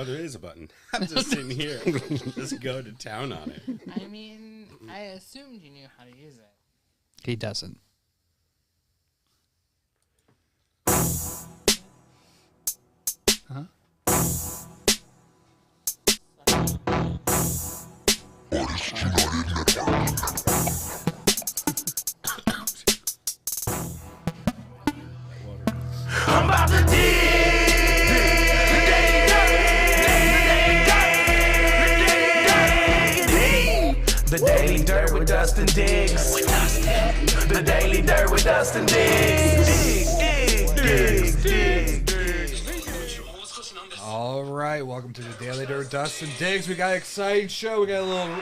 Oh, there is a button. I'm just sitting here. Just go to town on it. I mean, I assumed you knew how to use it. He doesn't. Huh? I'm about to The Daily Dirt with Dustin Diggs. The Daily Dirt with Dustin Diggs. All right, welcome to the Daily Dirt with Dustin Diggs. We got an exciting show. We got a little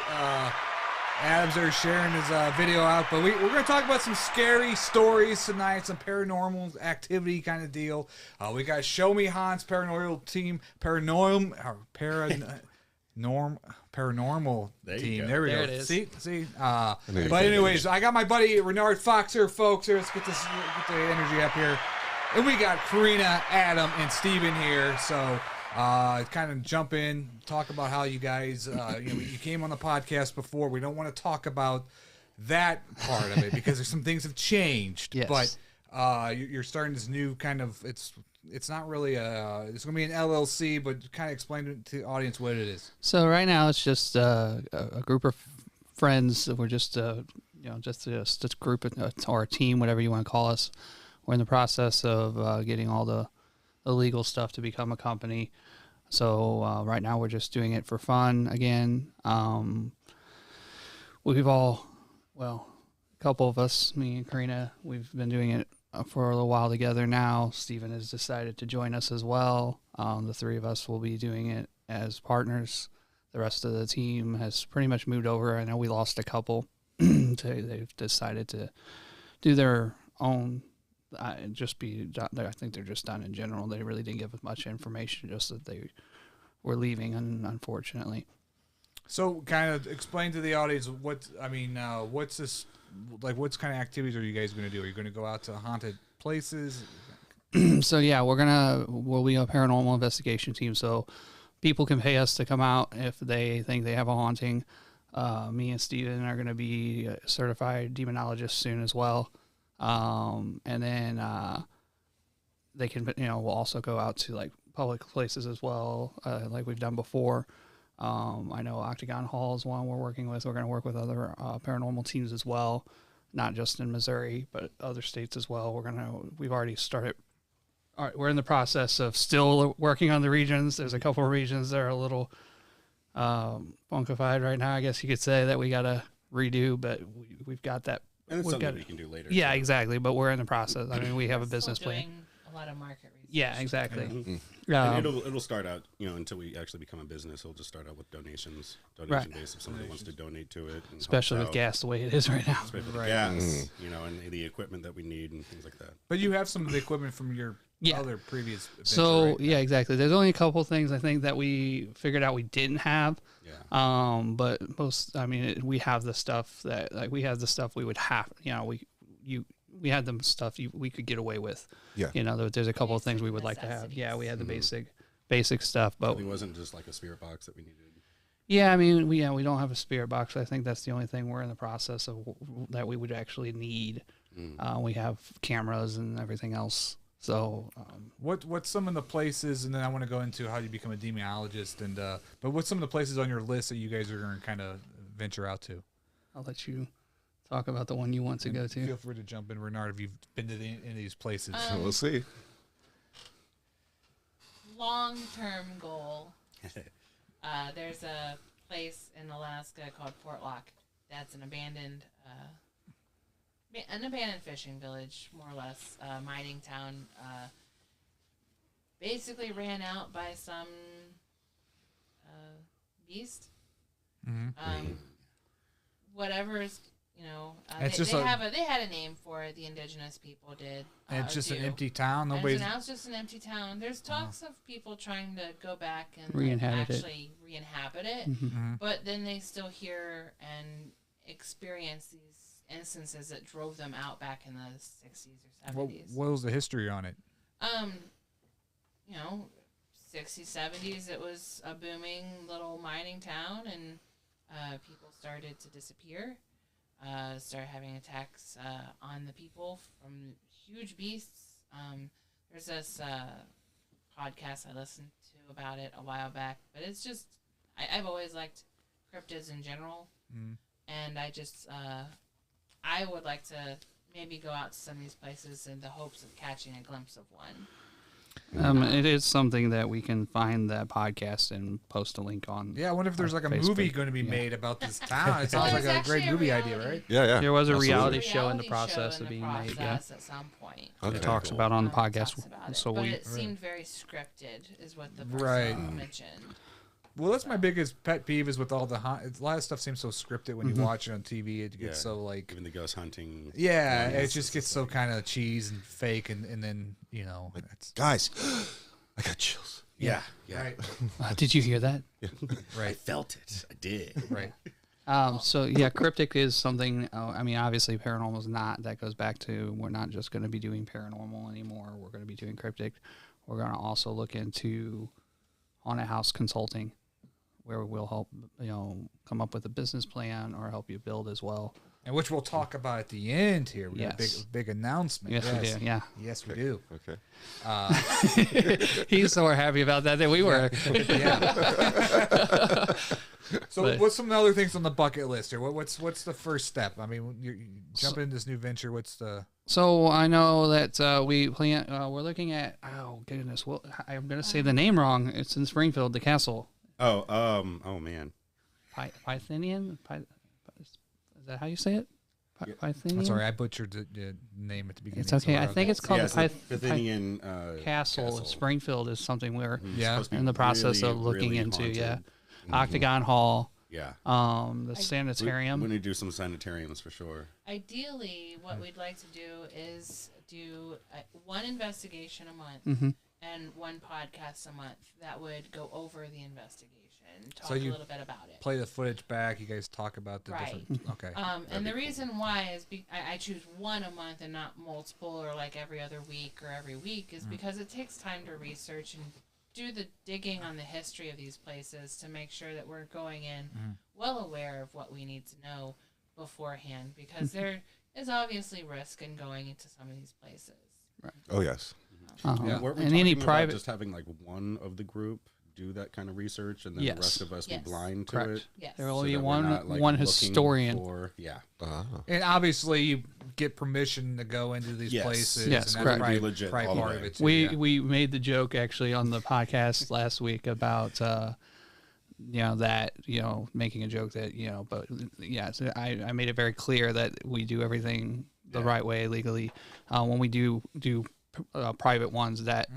Adam's there sharing his video out, but we're going to talk about some scary stories tonight, some paranormal activity kind of deal. We got Show Me Hans paranormal team, paranormal team. There we go. It is. See. But anyways, I got my buddy Renard Fox here, folks. Here, let's get the energy up here. And we got Karina, Adam, and Steven here. So kind of jump in, talk about how you guys, you came on the podcast before. We don't want to talk about that part of it because there's some things have changed. Yes. But you're starting this new kind of, it's not really it's going to be an LLC, but kind of explain to the audience what it is. So right now it's just a group of friends. We're just just a group or a team, whatever you want to call us. We're in the process of getting all the legal stuff to become a company. So right now we're just doing it for fun again. We've all, a couple of us, me and Karina, we've been doing it for a little while together now. Steven has decided to join us as well. The three of us will be doing it as partners. The rest of the team has pretty much moved over. I know we lost a couple. They've decided to do their own. I think they're just done in general. They really didn't give us much information, just that they were leaving, unfortunately. So, kind of explain to the audience what's this like? What kind of activities are you guys going to do? Are you going to go out to haunted places? So yeah, we'll be a paranormal investigation team. So people can pay us to come out if they think they have a haunting. Me and Steven are going to be certified demonologists soon as well. And then they can, we'll also go out to like public places as well, like we've done before. I know Octagon Hall is one we're working with. We're going to work with other paranormal teams as well, not just in Missouri, but other states as well. We've already started. All right, we're in the process of still working on the regions. There's a couple of regions that are a little funkified right now, I guess you could say, that we got to redo, but we've got that. And it's something we can do later. Yeah, exactly. But we're in the process. I mean, we have a business plan. Doing a lot of market research. Yeah, exactly. Mm-hmm. And it'll start out, until we actually become a business. It'll just start out with donation based if somebody wants to donate to it. And especially with gas the way it is right now. Especially with gas, and the equipment that we need and things like that. But you have some of the equipment from your other previous adventure, So, right? yeah, exactly. There's only a couple things I think that we figured out we didn't have. Yeah. But we have the stuff we would have, we had the stuff we could get away with. Yeah. There's a couple of things we would like to have. Yeah, we had the basic stuff, but it wasn't just like a spirit box that we needed. Yeah, I mean, we don't have a spirit box. I think that's the only thing we're in the process of that we would actually need. We have cameras and everything else. So, what's some of the places, and then I want to go into how you become a demonologist, and but what's some of the places on your list that you guys are going to kind of venture out to? I'll let you talk about the one you want to go to. Feel free to jump in, Renard, if you've been to any of these places. We'll see. Long-term goal. There's a place in Alaska called Fort Lock. That's an abandoned fishing village, more or less, mining town. Basically ran out by some beast. Mm-hmm. Whatever's, they had a name for it. The indigenous people did. And it's just an empty town. Nobody's. Now it's just an empty town. There's talks of people trying to go back and re-inhabit it, Mm-hmm. but then they still hear and experience these instances that drove them out back in the 60s or 70s. What was the history on it? 60s, 70s, it was a booming little mining town, and people started to disappear, started having attacks on the people from huge beasts. There's this podcast I listened to about it a while back, but it's just, I've always liked cryptids in general, and I just, I would like to maybe go out to some of these places in the hopes of catching a glimpse of one. It is something that we can find that podcast and post a link on. Yeah, I wonder if there's like a Facebook. movie going to be made about this town. It sounds like a great movie idea, right? Yeah. There was a Absolutely. reality show in the process of being made. Yeah, At some point. Okay, it talks cool. about on the Talks podcast. about it, So but we it seemed very scripted, is what the person Right. mentioned. Well, that's my biggest pet peeve is with all the a lot of stuff seems so scripted when you watch it on TV. It gets so like even the ghost hunting. yeah, ones, it just gets so kind of cheese and fake, and then it's Guys, I got chills. Yeah. right, did you hear that? I right, felt it. I did. right. So yeah, cryptic is something. I mean, obviously, paranormal is not. That goes back to we're not just going to be doing paranormal anymore. We're going to be doing cryptic. We're going to also look into haunted house consulting, where we'll help come up with a business plan or help you build as well. And which we'll talk about at the end here. We got a Yes. big announcement. Yes, we do. Yeah, Yes, we do. Okay. he's so happy about that we were. Yeah. So, But- what's some other things on the bucket list here? What's the first step? I mean, when you jump into this new venture. What's the So I know that we plan. We're looking at. Oh goodness! Well, I'm going to say the name wrong. It's in Springfield, the castle. Oh man. Pythonian. Is that how you say it? Pythonian. I'm sorry, I butchered the name at the beginning. It's okay. so I think it's called Yeah, the it's the Pythonian Castle. Springfield is something we're Yeah. supposed to be in the process really, of looking really into. haunted. Yeah, Octagon Hall. Yeah. The sanitarium. We need to do some sanitariums for sure. Ideally, what we'd like to do is do one investigation a month Mm-hmm. and one podcast a month that would go over the investigation, talk So a you little bit about it. play the footage back. You guys talk about the Right. different. Okay. And the reason why is I choose one a month and not multiple or like every other week or every week is because it takes time to research and do the digging on the history of these places to make sure that we're going in well aware of what we need to know beforehand, because there is obviously risk in going into some of these places. Oh yes. Yeah. Weren't we And any talking about private. just having like one of the group do that kind of research, and then Yes. the rest of us Yes. be blind to Correct. it. Yes. There will so be that we're one not, like, one looking historian. for- yeah. And obviously, you get permission to go into these Yes. places. Yes, and correct. that's Be legit probably all the part way. of it. Too, We yeah. we made the joke actually on the podcast last week about that making a joke that but yeah, so I made it very clear that we do everything the right way legally. When we do private ones that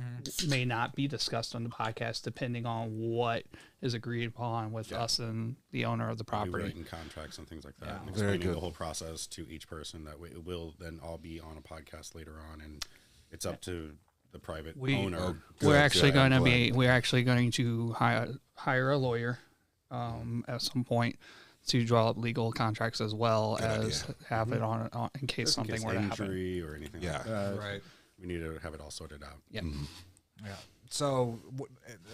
may not be discussed on the podcast, depending on what is agreed upon with us and the owner of the Be property. writing contracts and things like that, and Very explaining good. the whole process to each person. That way, it will then all be on a podcast later on, and it's up to the private owner. Good, We're actually good, going to I'm be glad. we're actually going to hire a lawyer at some point to draw up legal contracts as well as have it on in case Just in something case were to happen. injury or anything Yeah. like that. Right. We need to have it all sorted out. Yeah. Yeah. So,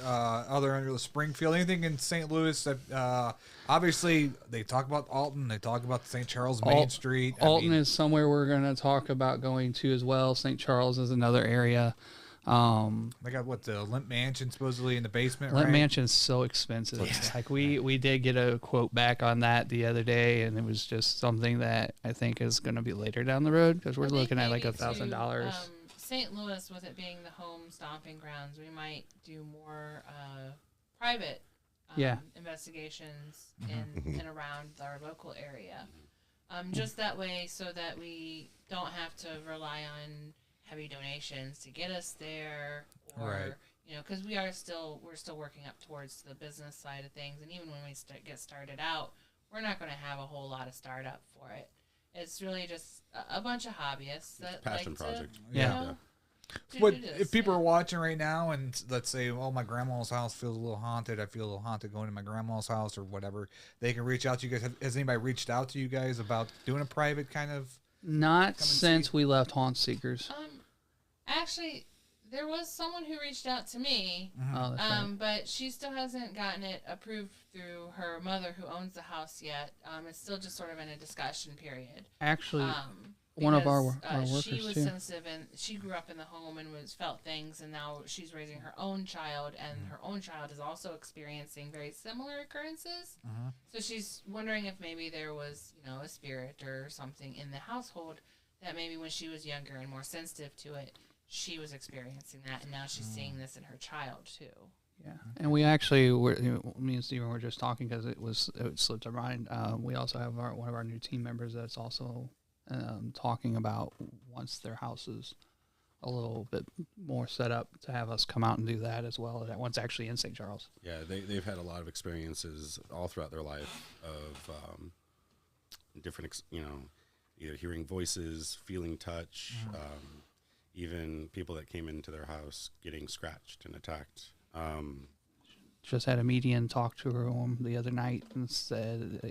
other under the Springfield, anything in St. Louis that obviously they talk about Alton, they talk about St. Charles Main Street. Alton is somewhere we're going to talk about going to as well. St. Charles is another area. They got the Limp Mansion supposedly in the basement. Limp right? Mansion's so expensive. Like we did get a quote back on that the other day, and it was just something that I think is going to be later down the road because we're I think looking at like maybe $1,000. St. Louis, with it being the home stomping grounds, we might do more private investigations in and around our local area. Just that way, so that we don't have to rely on heavy donations to get us there, or Right. because we're still working up towards the business side of things, and even when we get started out, we're not going to have a whole lot of startup for it. It's really just a bunch of hobbyists that Passion like project. To, Yeah. you know, to But do this, if people yeah. are watching right now and let's say, oh, my grandma's house feels a little haunted, I feel a little haunted going to my grandma's house or whatever, they can reach out to you guys. Has anybody reached out to you guys about doing a private kind of? Not Come and since see. we left Haunt Seekers. Actually, there was someone who reached out to me, Oh, that's right. but she still hasn't gotten it approved through her mother who owns the house yet. It's still just sort of in a discussion period. Actually, one of our workers she was too. sensitive, and she grew up in the home and felt things, and now she's raising her own child, and her own child is also experiencing very similar occurrences. So she's wondering if maybe there was, a spirit or something in the household that maybe when she was younger and more sensitive to it, she was experiencing that, and now she's seeing this in her child too. Yeah, and we actually me and Steven were just talking because it slipped our mind. We also have one of our new team members that's also talking about once their house is a little bit more set up to have us come out and do that as well. That one's actually in St. Charles. Yeah, they've had a lot of experiences all throughout their life of different, either hearing voices, feeling touch, even people that came into their house getting scratched and attacked. Just had a median talk to him the other night and said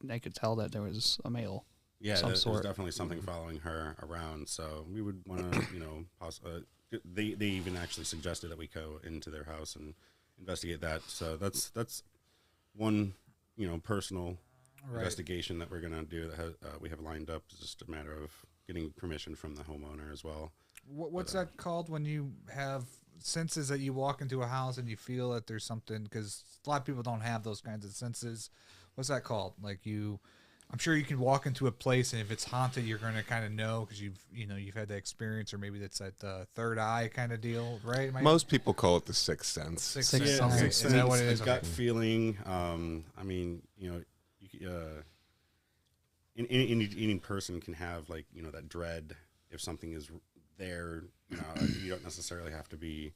they could tell that there was a male. Yeah, there's definitely something following her around. So we would want to, they even actually suggested that we go into their house and investigate that. So that's one, personal investigation that we're going to do that we have lined up. It's just a matter of getting permission from the homeowner as well. What's that called when you have senses that you walk into a house and you feel that there's something? Because a lot of people don't have those kinds of senses. What's that called? Like I'm sure you can walk into a place, and if it's haunted, you're going to kind of know because you've had that experience, or maybe that's that third eye kind of deal, right? Most people call it the sixth sense. Sixth Sixth sense. sense. Okay. Sixth Is that sense, what it is? a gut Okay. feeling. I mean, any person can have that dread if something is there. You don't necessarily have to be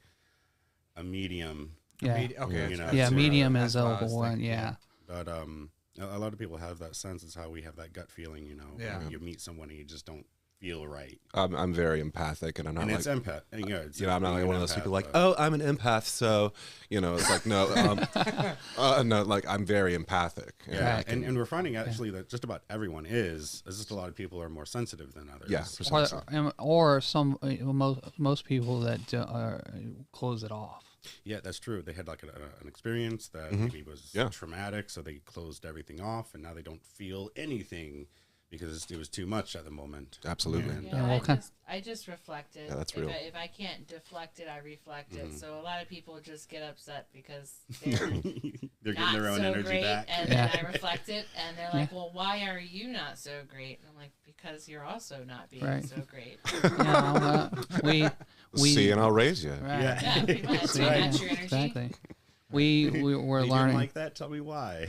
a medium. Yeah, Okay. medium that's is what I over was one. thinking. Yeah. But a lot of people have that sense. It's how we have that gut feeling. Yeah. When you meet someone and you just don't feel right. I'm very empathic, and I'm not And like, it's empath. It's I'm not like being one of an those people empath, like, but- oh, I'm an empath, so it's like no, no, like I'm very empathic. Yeah, Right. and we're finding actually that just about everyone is. It's just a lot of people are more sensitive than others. Yeah, precisely. Or some most people that close it off. Yeah, that's true. They had an experience that maybe was traumatic, so they closed everything off, and now they don't feel anything because it was too much at the moment. Absolutely. And, Yeah, I just reflect it. Yeah, that's real. If I can't deflect it, I reflect it. So a lot of people just get upset because they're they're getting not their own so energy great, back. and then I reflect it, and they're like, "Well, why are you not so great?" And I'm like, "Because you're also not being Right. so great." We See, and I'll raise you. right. Yeah, pretty much. So Yeah, match your energy. exactly. We're You didn't learning. like that? Tell me why.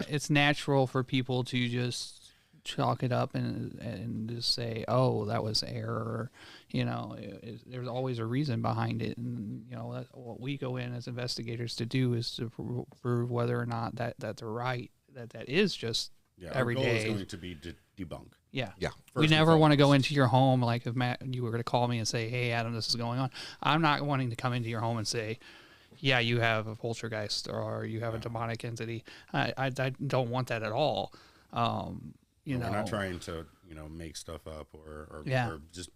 It's natural for people to just chalk it up and just say, "Oh, that was error." There's always a reason behind it, and that's what we go in as investigators to do is to prove whether or not that they're right. That is just Yeah, every our goal day. is going to be to debunk. Yeah. Yeah. We First and never want to go foremost. into your home like if Matt, you were going to call me and say, "Hey, Adam, this is going on." I'm not wanting to come into your home and say, "Yeah, you have a poltergeist or you have a demonic entity." I don't want that at all. We're not trying to make stuff up or just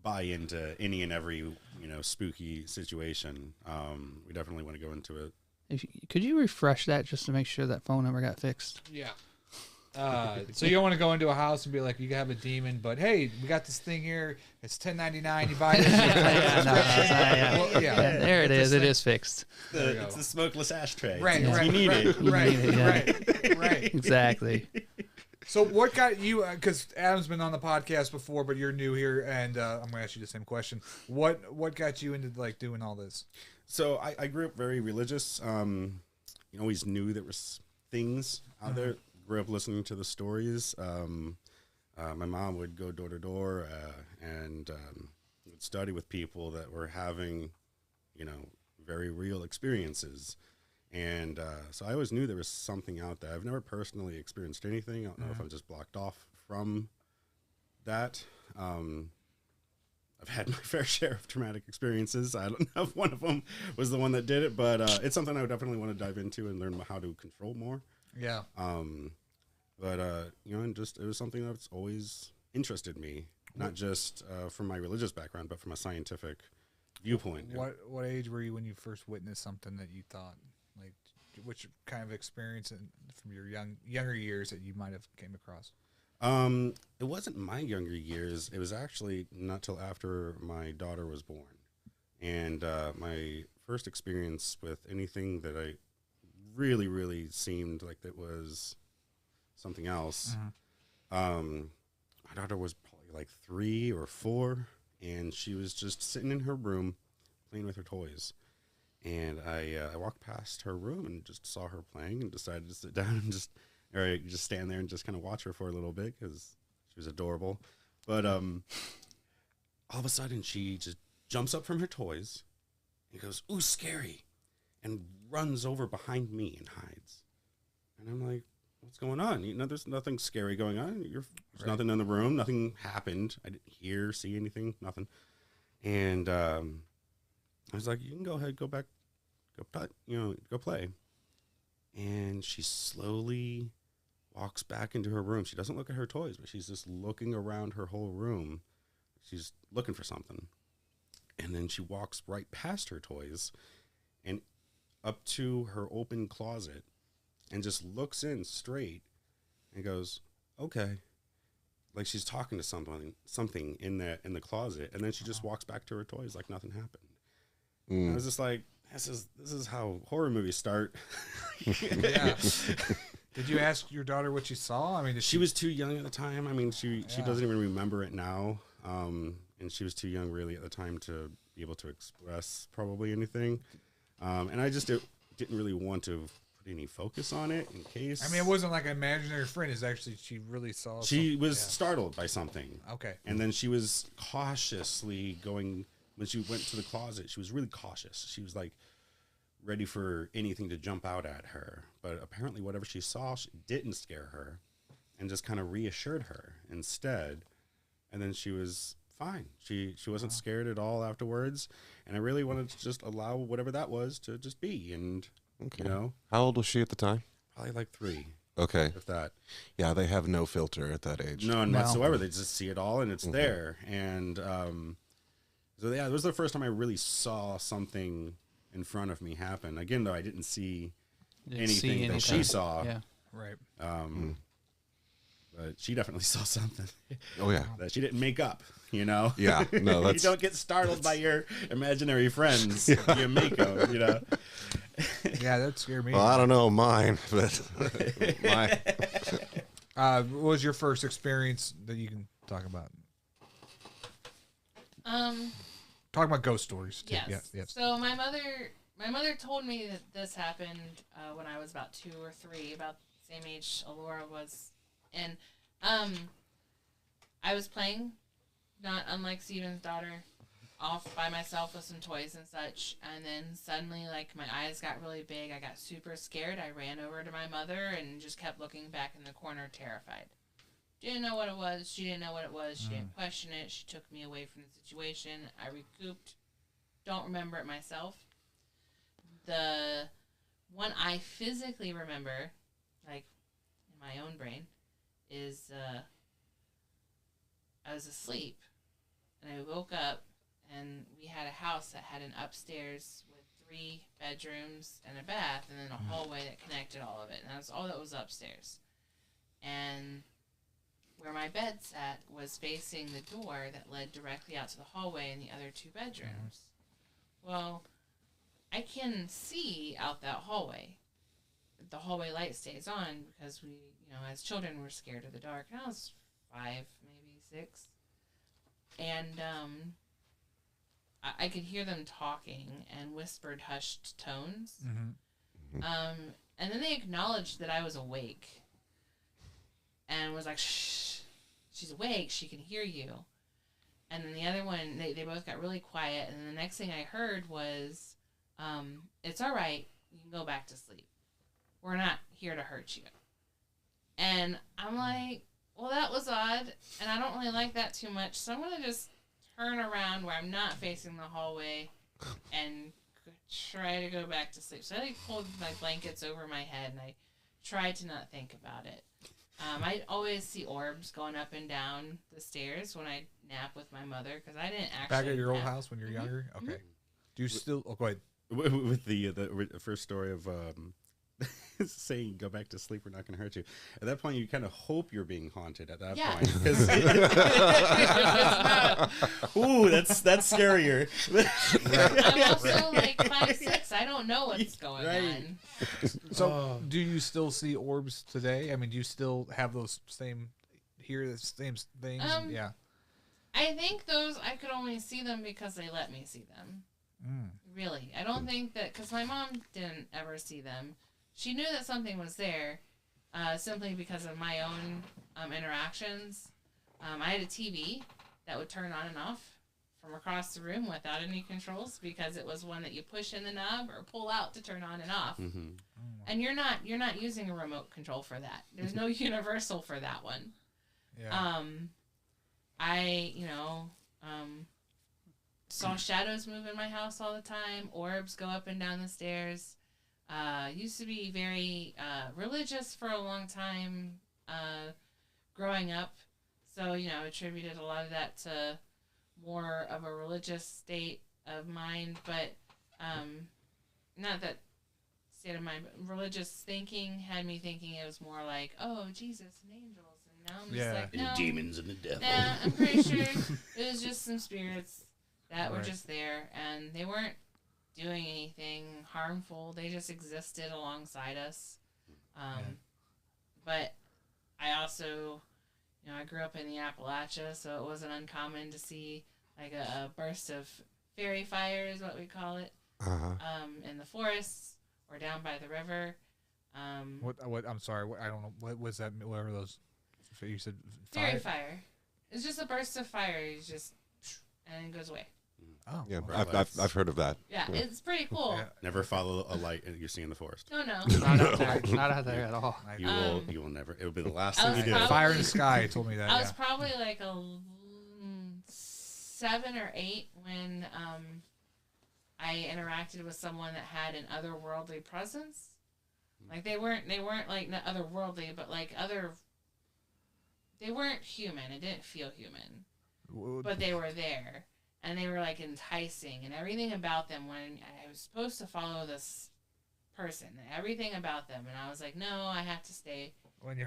buy into any and every spooky situation. We definitely want to go into it. Could you refresh that just to make sure that phone number got fixed? Yeah. So you don't want to go into a house and be like, you have a demon, but hey, we got this thing here. It's $10.99. You buy this. There it is. It is fixed. It's the smokeless ashtray. Right, You right, need right, it. right, need it, yeah. right. Exactly. So what got you? Because Adam's been on the podcast before, but you're new here, and I'm going to ask you the same question. What got you into doing all this? So I grew up very religious. Always knew there was things out there. Grew up listening to the stories. My mom would go door to door and would study with people that were having, very real experiences. And so I always knew there was something out there. I've never personally experienced anything. I don't know if I'm just blocked off from that. I've had my fair share of traumatic experiences. I don't know if one of them was the one that did it, but it's something I would definitely want to dive into and learn how to control more. Yeah. And just it was something that's always interested me. not just from my religious background, but from a scientific viewpoint. What age were you when you first witnessed something that you thought, like, which kind of experience from your younger years that you might have came across? It wasn't my younger years. It was actually not till after my daughter was born. And my first experience with anything that I really, really seemed like that was something else. My daughter was probably like 3 or 4, and she was just sitting in her room playing with her toys. And I walked past her room and just saw her playing and decided to sit down and just stand there and just kind of watch her for a little bit because she was adorable. But all of a sudden, she just jumps up from her toys and goes, "Ooh, scary," and runs over behind me and hides. And I'm like, "What's going on? There's nothing scary going on. There's nothing in the room. Nothing happened. I didn't hear, see anything, nothing." And I was like, "You can go ahead, go back, go play." And she slowly walks back into her room. She doesn't look at her toys, but she's just looking around her whole room. She's looking for something. And then she walks right past her toys and up to her open closet and just looks in straight and goes, "Okay." Like she's talking to something in the closet. And then she just walks back to her toys like nothing happened. I was just like, this is how horror movies start. Yeah. Did you ask your daughter what she saw? I mean, she was too young at the time. I mean, she doesn't even remember it now. And she was too young really at the time to be able to express probably anything. And I just didn't really want to put any focus on it in case. I mean, it wasn't like an imaginary friend. It's actually, she really saw She was startled by something. Okay. And then she was cautiously going, when she went to the closet, she was really cautious. She was like ready for anything to jump out at her. But apparently whatever she saw didn't scare her and just kind of reassured her instead. And then she was fine. She wasn't scared at all afterwards. And I really wanted to just allow whatever that was to just be. And, How old was she at the time? probably like 3. Okay. If that. Yeah, they have no filter at that age. None whatsoever. They just see it all and it's there. And so, yeah, it was the first time I really saw something in front of me happen. Again, though, I didn't see anything that she saw. Yeah. Right. But she definitely saw something. Oh, yeah. That she didn't make up, Yeah. No, that's... You don't get startled by your imaginary friends. You make them, Yeah, that scared me. Well, I don't know mine, but what was your first experience that you can talk about? Talk about ghost stories. Too. Yes. Yes. So my mother told me that this happened when I was about 2 or 3, about the same age Alora was, and I was playing, not unlike Steven's daughter, off by myself with some toys and such, and then suddenly, like, my eyes got really big. I got super scared. I ran over to my mother and just kept looking back in the corner, terrified. Didn't know what it was. She didn't know what it was. She didn't question it. She took me away from the situation. I recouped. Don't remember it myself. The one I physically remember, like, in my own brain, is I was asleep, and I woke up, and we had a house that had an upstairs with 3 bedrooms and a bath, and then a hallway that connected all of it, and that's all that was upstairs. And where my bed sat was facing the door that led directly out to the hallway and the other 2 bedrooms. Well, I can see out that hallway. The hallway light stays on because we, as children, we're scared of the dark. And I was 5, maybe 6. And I could hear them talking and whispered, hushed tones. And then they acknowledged that I was awake. And was like, "Shh, she's awake, she can hear you." And then the other one, they both got really quiet, and then the next thing I heard was, "It's all right, you can go back to sleep. We're not here to hurt you." And I'm like, well, that was odd, and I don't really like that too much, so I'm going to just turn around where I'm not facing the hallway and try to go back to sleep. So I pulled my blankets over my head, and I tried to not think about it. I always see orbs going up and down the stairs when I nap with my mother because I didn't actually Back at your old nap. house when you're younger? Okay. Do you still... Oh, go ahead. With the first story of saying go back to sleep, we're not going to hurt you. At that point, you kind of hope you're being haunted at that Yeah. point. Ooh, that's scarier. I'm also like 5'6". I don't know what's going on. So, do you still see orbs today? I mean, do you still have those same... Hear the same things? Yeah. I think those, I could only see them because they let me see them. Really. I don't think that, because my mom didn't ever see them. She knew that something was there simply because of my own interactions. I had a TV that would turn on and off from across the room without any controls because it was one that you push in the knob or pull out to turn on and off. And you're not using a remote control for that. There's no universal for that one. Yeah. I saw shadows move in my house all the time. Orbs go up and down the stairs. Used to be very religious for a long time growing up. So, attributed a lot of that to more of a religious state of mind. But not that state of mind, but religious thinking had me thinking it was more like, oh, Jesus and angels. And now I'm just like, no. Demons and the devil. Nah, I'm pretty sure it was just some spirits that were just there, and they weren't doing anything harmful. They just existed alongside us. But I also, I grew up in the Appalachia, so it wasn't uncommon to see like a burst of fairy fire is what we call it, in the forests or down by the river. What? I'm sorry. I don't know. What was that? Whatever those... You said Fairy fire. It's just a burst of fire. It's just, and it goes away. Oh, Yeah, okay. I've heard of that. Yeah, it's pretty cool. Yeah. Never follow a light you see in the forest. No. Not out there. Not out there at all. You will never. It will be the last I thing you was do. probably- Fire in the Sky told me that. I was probably like a 7 or 8 when I interacted with someone that had an otherworldly presence. Like they weren't like not otherworldly, but like they weren't human. It didn't feel human, but they were there, and they were like enticing, and everything about them. When I was supposed to follow this person, everything about them, and I was like, no, I have to stay.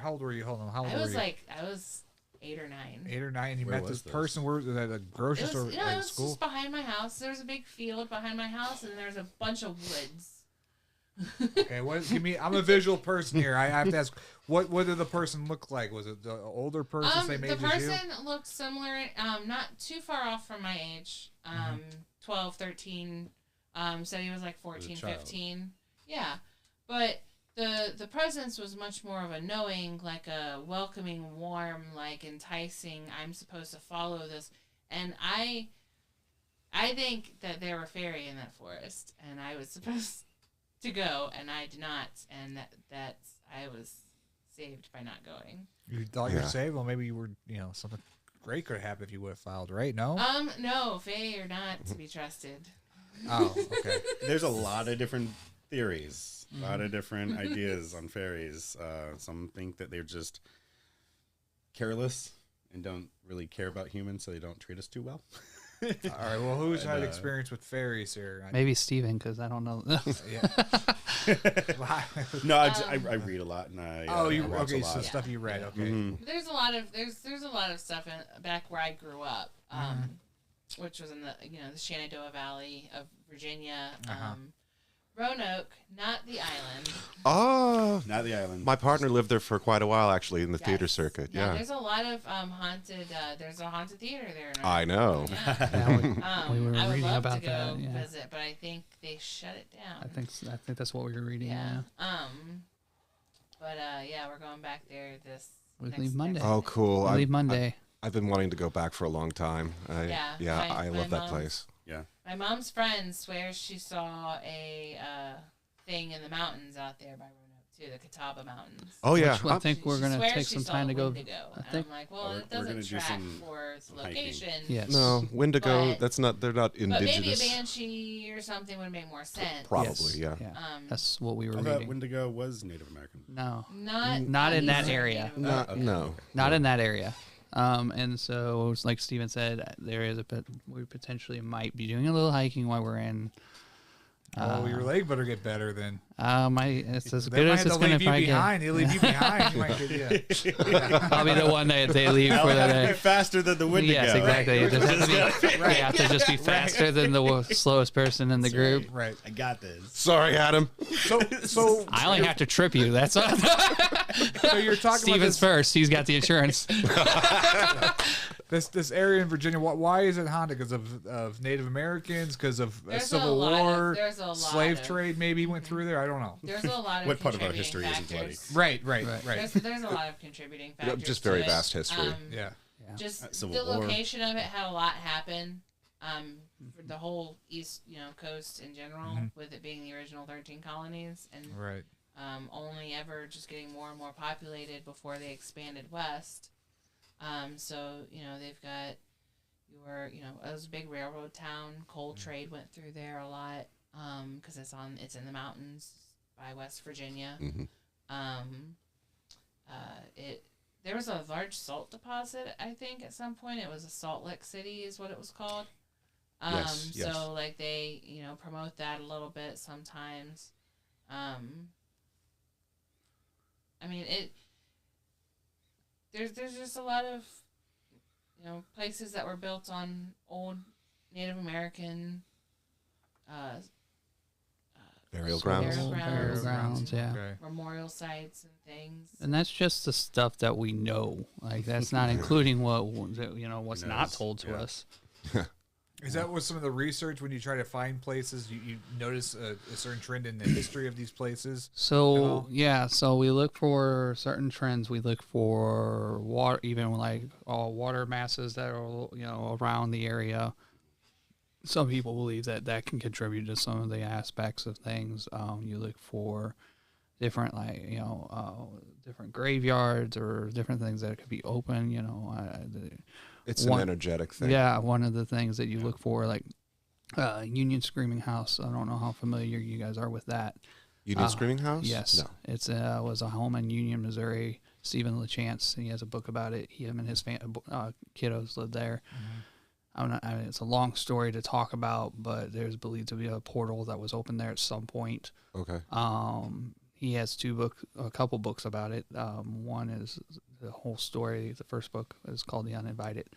How old were you? Hold on. How old were you? I was 8 or 9. 8 or 9. And you Where met was this this? person. Where was it at a grocery store? It At was school? just behind my house. There was a big field behind my house, and there was a bunch of woods. Okay, I'm a visual person here. I have to ask, what did the person look like? Was it the older person, same age The as you? person looked similar, not too far off from my age, 12, 13, so he was like 14, child. 15. Yeah, but the presence was much more of a knowing, like a welcoming, warm, like enticing, I'm supposed to follow this. And I think that there were fairy in that forest, and I was supposed to go, and I did not, and that I was saved by not going. You thought you were saved? Well, maybe you were, something great could happen if you would have filed, right? No? No, fae are not to be trusted. Oh, okay. There's a lot of different theories, a lot of different ideas on fairies. Some think that they're just careless and don't really care about humans, so they don't treat us too well. All right, well, who's had experience with fairies here? Maybe Steven, because I don't know. No, I read a lot, and I watch a lot. So stuff you read, okay. Mm-hmm. There's a lot of stuff back where I grew up, which was in the the Shenandoah Valley of Virginia, Roanoke, not the island. Oh, Not the island. my partner lived there for quite a while, actually, in the theater Yes. circuit. Yeah, Yeah, there's a lot of haunted. There's a haunted theater there. In I know. Yeah. Yeah, we were I would reading love about to go that. Yeah. visit, but I think they shut it down. I think that's what we were reading. Yeah. Yeah. But we're going back there this. We next- leave Monday. next Oh, week. cool. We leave Monday. I've been wanting to go back for a long time. Yeah, I my love that mom's- place. Yeah. My mom's friend swears she saw a thing in the mountains out there by Roanoke to the Catawba Mountains. Oh yeah, Which I think we're She gonna swears take she some saw time to go. Wendigo. I And think. I'm like, well, We're it gonna doesn't do track some for its hiking. location. Yes. no Wendigo. But- That's not. They're not But maybe a indigenous. banshee or something would make more sense. Probably, Yes. yeah. That's what we were I thought reading. Wendigo was Native American. No, Not in that Eastern area. Native No, American. no. not in that area. And so, like Steven said, there is we potentially might be doing a little hiking while we're in. Oh, your leg better get better then. It's as They good might as have it's to gonna leave you probably behind. get. They leave you behind. You might get, yeah. I'll be the one that they leave for the day. faster than the Wendigo. Yes, exactly. You just have to be, you have to just be faster than the slowest person in the group. Right. I got this. Sorry, Adam. So I only have to trip you. That's all. so you're talking Steven's about first. He's got the insurance. this area in Virginia. Why is it haunted? Because of Native Americans? Because of There's a Civil lot of- War? there's a lot slave of- trade maybe went through there. I don't know. There's a lot of What part of our contributing history isn't bloody? factors. Right. There's a lot of contributing factors. Just to very it. vast history. Yeah. Just Civil the War. location of it had a lot happen. For the whole east, coast in general, with it being the original 13 colonies, and Right. only ever just getting more and more populated before they expanded west. So they've got it was a big railroad town. Coal trade went through there a lot because it's in the mountains by West Virginia. There was a large salt deposit, I think, at some point. It was a Salt Lick City is what it was called. Yes. So like they, promote that a little bit sometimes. I mean, there's just a lot of, places that were built on old Native American Burial grounds. Burial grounds. Yeah. Okay. memorial sites and things. And that's just the stuff that we know. Like that's not including what's not told to us. Is that what some of the research when you try to find places you notice a certain trend in the history of these places? So so we look for certain trends. We look for water, even like water masses that are around the area. Some people believe that can contribute to some of the aspects of things. You look for different different graveyards or different things that could be open. It's an energetic thing. Yeah, one of the things that you look for, like Union Screaming House. I don't know how familiar you guys are with that. Union Screaming House? Yes. No. It's was a home in Union, Missouri. Stephen LeChance, he has a book about it. Him and his kiddos lived there. It's a long story to talk about, but there's believed to be a portal that was open there at some point. Okay. He has a couple books about it. One is the whole story. The first book is called The Uninvited.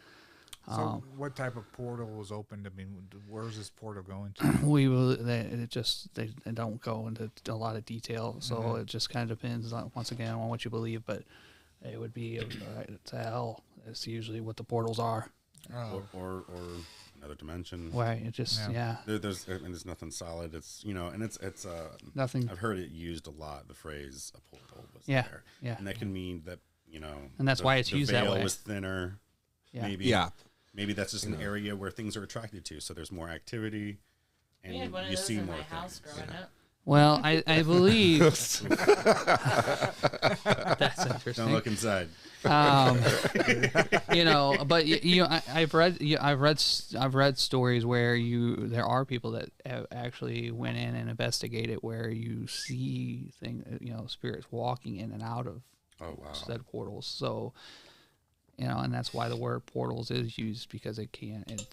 So what type of portal was opened? I mean, where's this portal going to? They don't go into a lot of detail, so it just kind of depends once again on what you believe. But it would be to hell. It's usually what the portals are. Or another dimension. Right. It just There's nothing solid. It's and it's nothing. I've heard it used a lot. The phrase "a portal" was Yeah, there, yeah. and that can mean that And that's why it's used that veil way. was thinner. Yeah. Maybe that's just an area where things are attracted to. So there's more activity, and We had one of you those see in more my house things. growing up. Well, I believe that's interesting. Don't look inside. I've read stories where there are people that have actually went in and investigated where you see spirits walking in and out of said portals. So, and that's why the word portals is used, because it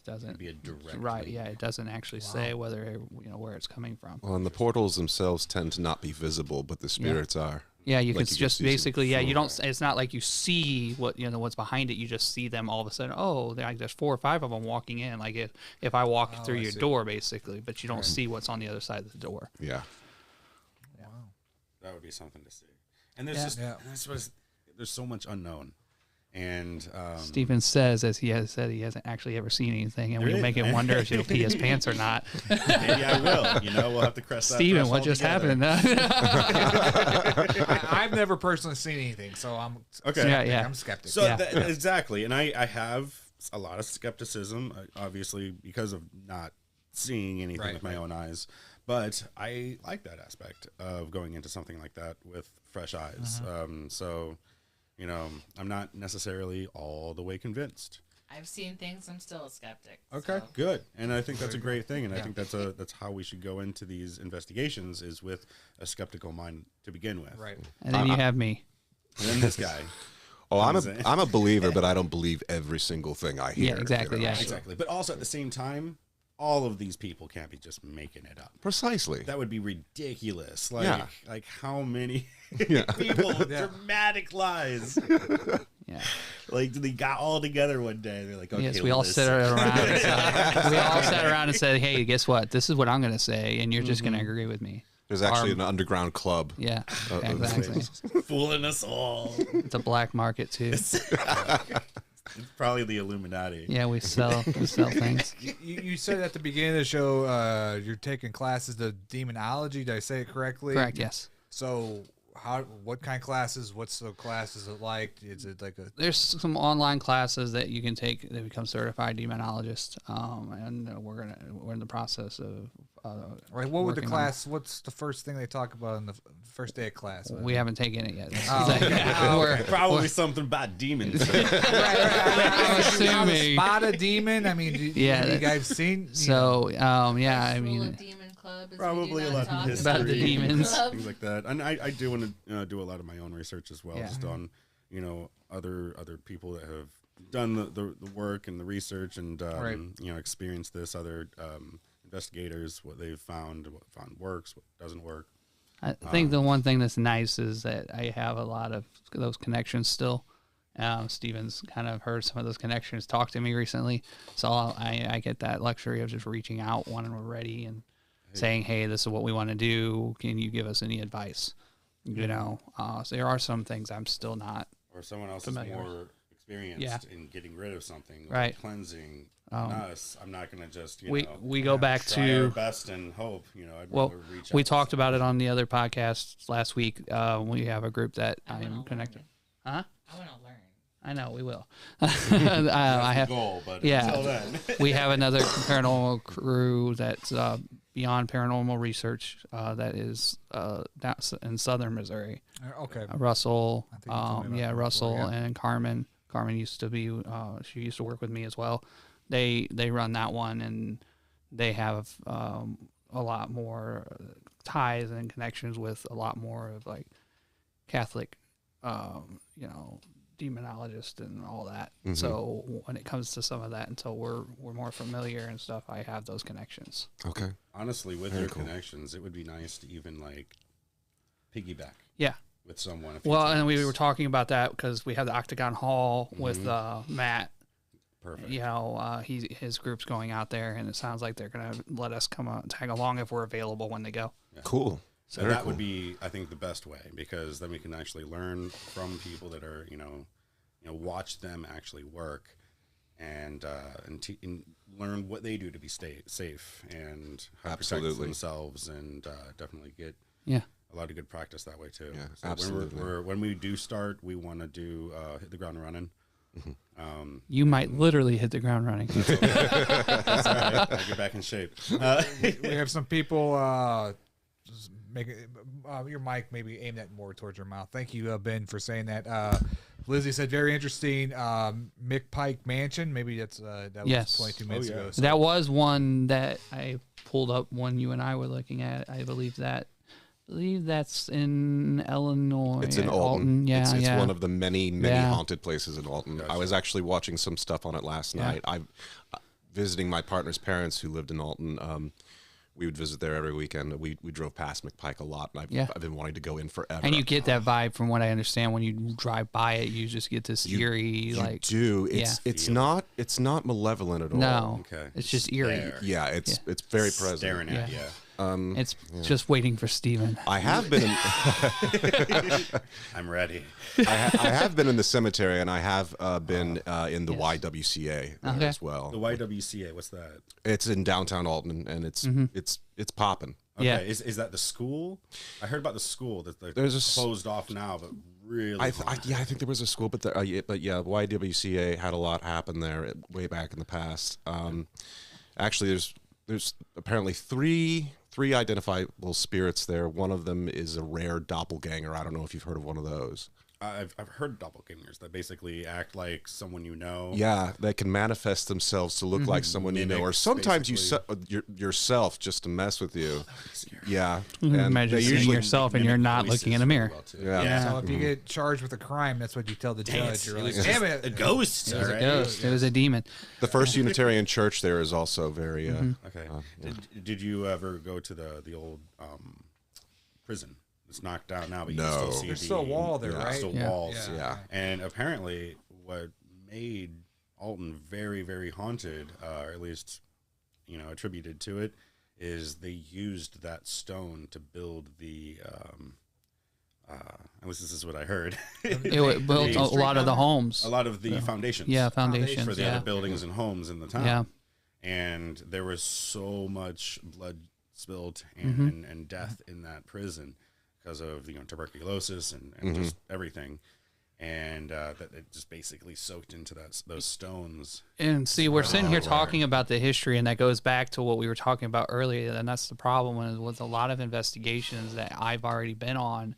doesn't be a direct right. link. Yeah, it doesn't actually say whether where it's coming from. Well, and the portals themselves tend to not be visible, but the spirits are. Yeah, you Like can you just see some basically, you floor. don't. It's not like you see what's behind it. You just see them all of a sudden. Oh, there's 4 or 5 of them walking in. Like if I walk through your door, basically, but you don't see what's on the other side of the door. Yeah. That would be something to see. And there's there's so much unknown. And Stephen says, as he has said, he hasn't actually ever seen anything, and we make him wonder if he'll pee his pants or not. maybe I will. We'll have to cross that. Stephen, what threshold just together. happened? I've never personally seen anything, so I'm Okay. Yeah. I'm skeptic. So Yeah. Exactly, and I have a lot of skepticism, obviously, because of not seeing anything with my own eyes. But I like that aspect of going into something like that with fresh eyes. So, you know, I'm not necessarily all the way convinced. I've seen things. I'm still a skeptic. Okay. so. Good, and I think that's a great thing, and I think that's how we should go into these investigations, is with a skeptical mind to begin with. Right. And then you have me. And then this guy. Oh, I'm a believer, but I don't believe every single thing I hear. Yeah, exactly. you know? Yeah. Exactly. But also at the same time, all of these people can't be just making it up. Precisely. That would be ridiculous. Yeah. Like how many people with dramatic lies? Yeah. Like they got all together one day. They're like, okay, Yes, we all sat around. We all sat around and said, "Hey, guess what? This is what I'm going to say, and you're just going to agree with me." There's actually an underground club. Yeah, exactly. fooling us all. It's a black market too. It's probably the Illuminati. Yeah, we sell things. You said at the beginning of the show you're taking classes to demonology. Did I say it correctly? Correct. Yes. So what kind of classes? What's the classes like? Is it like a There's some online classes that you can take to become certified demonologist, and we're in the process of. right? What would the working class? What's the first thing they talk about in the first day of class? We haven't taken it yet. Probably something about demons. I'm assuming. Spot a demon. I mean, Yeah, you guys seen? So, yeah, I Rule mean, of Demon Club is Probably a lot of history, About the demons. things like that. And I do want to do a lot of my own research as well, Yeah. just on other people that have done the work and the research and Right. experienced this. Other investigators, what they've found, what found works, what doesn't work. I think the one thing that's nice is that I have a lot of those connections still. Steven's kind of heard some of those connections talk to me recently, so I get that luxury of just reaching out when we're ready and saying, "Hey, this is what we want to do. Can you give us any advice?" So there are some things I'm still not. Or someone else Familiar. is more experienced in getting rid of something, Right. like cleansing. Us, I'm not going to just We go back try to our best and hope. I'd well, rather reach we out to talked about it someone. on the other podcast last week. We have a group that I I wanna am learn. connected. Huh? I want to learn. I know we will. That's I the have. goal, but yeah. until then. We have another paranormal crew that's beyond paranormal research that is down in southern Missouri. Okay. Russell, I think you told me about that Russell before, yeah. and Carmen. Carmen used to be. She used to work with me as well. They run that one, and they have a lot more ties and connections with a lot more of like Catholic, demonologists and all that. Mhm. So when it comes to some of that, until we're more familiar and stuff, I have those connections. Okay. Honestly, with Very your cool. connections, it would be nice to even like piggyback Yeah. with someone. a few Well, and we times. were talking about that because we have the Octagon Hall with Matt. Perfect. His group's going out there, and it sounds like they're gonna let us come out, tag along if we're available when they go. Cool. So Very that cool. would be, I think, the best way, because then we can actually learn from people that are, watch them actually work, and learn what they do to be safe and how to protect Absolutely. themselves, and definitely get Yeah. a lot of good practice that way too. Yeah, So absolutely. when we do start, we want to do hit the ground running. You might literally hit the ground running. That's all right. I'll get back in shape. We have some people just make your mic maybe aim that more towards your mouth. Thank you, Ben, for saying that. Lizzie said very interesting. Mcpike Mansion. Maybe that was Yes. 22 minutes yeah. ago. So That was one that I pulled up when you and I were looking at it. I believe that's in Illinois. It's in at Alton. Yeah, it's yeah. one of the many Yeah. haunted places in Alton. I was actually watching some stuff on it last Yeah. night. I'm visiting my partner's parents who lived in Alton. We would visit there every weekend. We drove past Mcpike a lot, and Yeah. I've been wanting to go in forever. And you get that vibe from what I understand when you drive by it. You just get this eerie, You like do. yeah. It's not malevolent at all. no, Okay. it's just eerie. There. Yeah, it's very present. Staring at you. It's just waiting for Steven. I have been. I'm ready. I have been in the cemetery, and I have been in the Yes. YWCA there Okay. as well. The YWCA, what's that? It's in downtown Alton, and it's popping. Okay. Yeah. Is that the school? I heard about the school that they're There's a s- closed off now, but really. I think there was a school, but YWCA had a lot happen there way back in the past. Actually, there's apparently three 3 identifiable spirits there. One of them is a rare doppelganger. I don't know if you've heard of one of those. I've heard doppelgangers that basically act like someone you know. Yeah, they can manifest themselves to look like someone you know, or sometimes yourself just to mess with you. Yeah, and imagine seeing yourself and you're not looking in a mirror. Yeah. So if you get charged with a crime, that's what you tell the judge. You're like, damn it, a ghost. It was a ghost. It was a demon. The First Unitarian Church there is also very. Okay. Did you ever go to the old prison? It's knocked out now, but you can still see there's still a wall there, right? Still Yeah. walls. Yeah. And apparently, what made Alton very, very haunted, or at least, attributed to it, is they used that stone to build the. At least this is what I heard. It built a lot of the homes. A lot of the foundations. Yeah, foundations. For the other buildings and homes in the town. Yeah. And there was so much blood spilled and death in that prison because of tuberculosis and just everything, and that it just basically soaked into those stones. And see, we're sitting here talking about the history, and that goes back to what we were talking about earlier. And that's the problem with a lot of investigations that I've already been on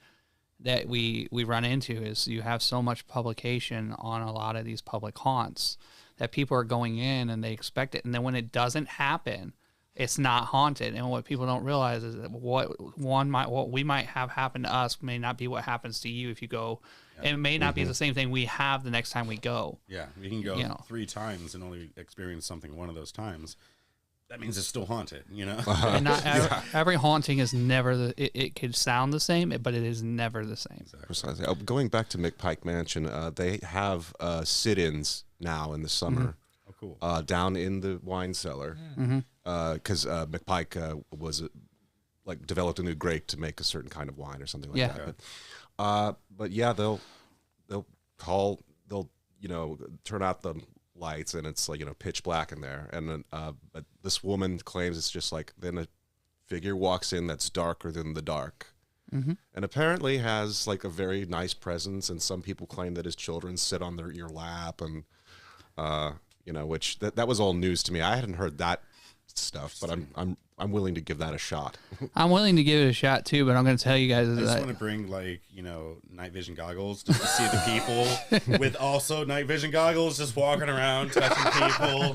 that we run into is you have so much publication on a lot of these public haunts that people are going in and they expect it, and then when it doesn't happen, it's not haunted. And what people don't realize is that what we might have happen to us may not be what happens to you if you go. Yeah. It may not be the same thing we have the next time we go. Yeah, we can go 3 times and only experience something one of those times. That means it's still haunted, And not every haunting is never it could sound the same, but it is never the same. Exactly. Precisely. Going back to Mcpike Mansion, they have sit-ins now in the summer. Oh, cool. Down in the wine cellar. Because Mcpike was developed a new grape to make a certain kind of wine or something like that. But yeah, they'll turn out the lights and it's pitch black in there, and then but this woman claims it's just then a figure walks in that's darker than the dark. And apparently has a very nice presence, and some people claim that his children sit on your lap, and which that was all news to me. I hadn't heard that stuff, but I'm willing to give that a shot. I'm willing to give it a shot too, but I'm going to tell you guys I just want to bring night vision goggles just to see the people with also night vision goggles just walking around touching people.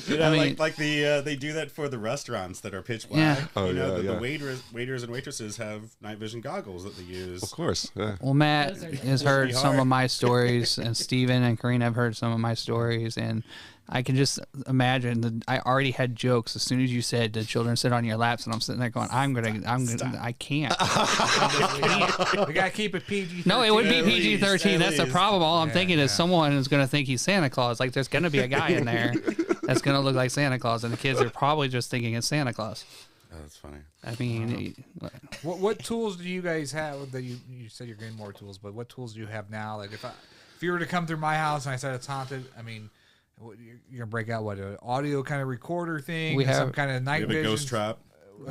They do that for the restaurants that are pitch black. Yeah. The waiters and waitresses have night vision goggles that they use. Of course. Yeah. Well, Matt has heard some of my stories, and Steven and Karina have heard some of my stories, and I can just imagine that I already had jokes as soon as you said the children sit on your laps, and I'm sitting there going, I can't. We gotta keep it PG-13. No, it would be PG-13. That's the problem. All I'm thinking is someone is going to think he's Santa Claus. There's going to be a guy in there that's going to look like Santa Claus, and the kids are probably just thinking it's Santa Claus. Oh, that's funny. I mean, what tools do you guys have? That you said you're getting more tools, but what tools do you have now? If you were to come through my house and I said it's haunted, I mean, you're gonna break out an audio kind of recorder thing? We have some kind of night vision. A ghost trap. We're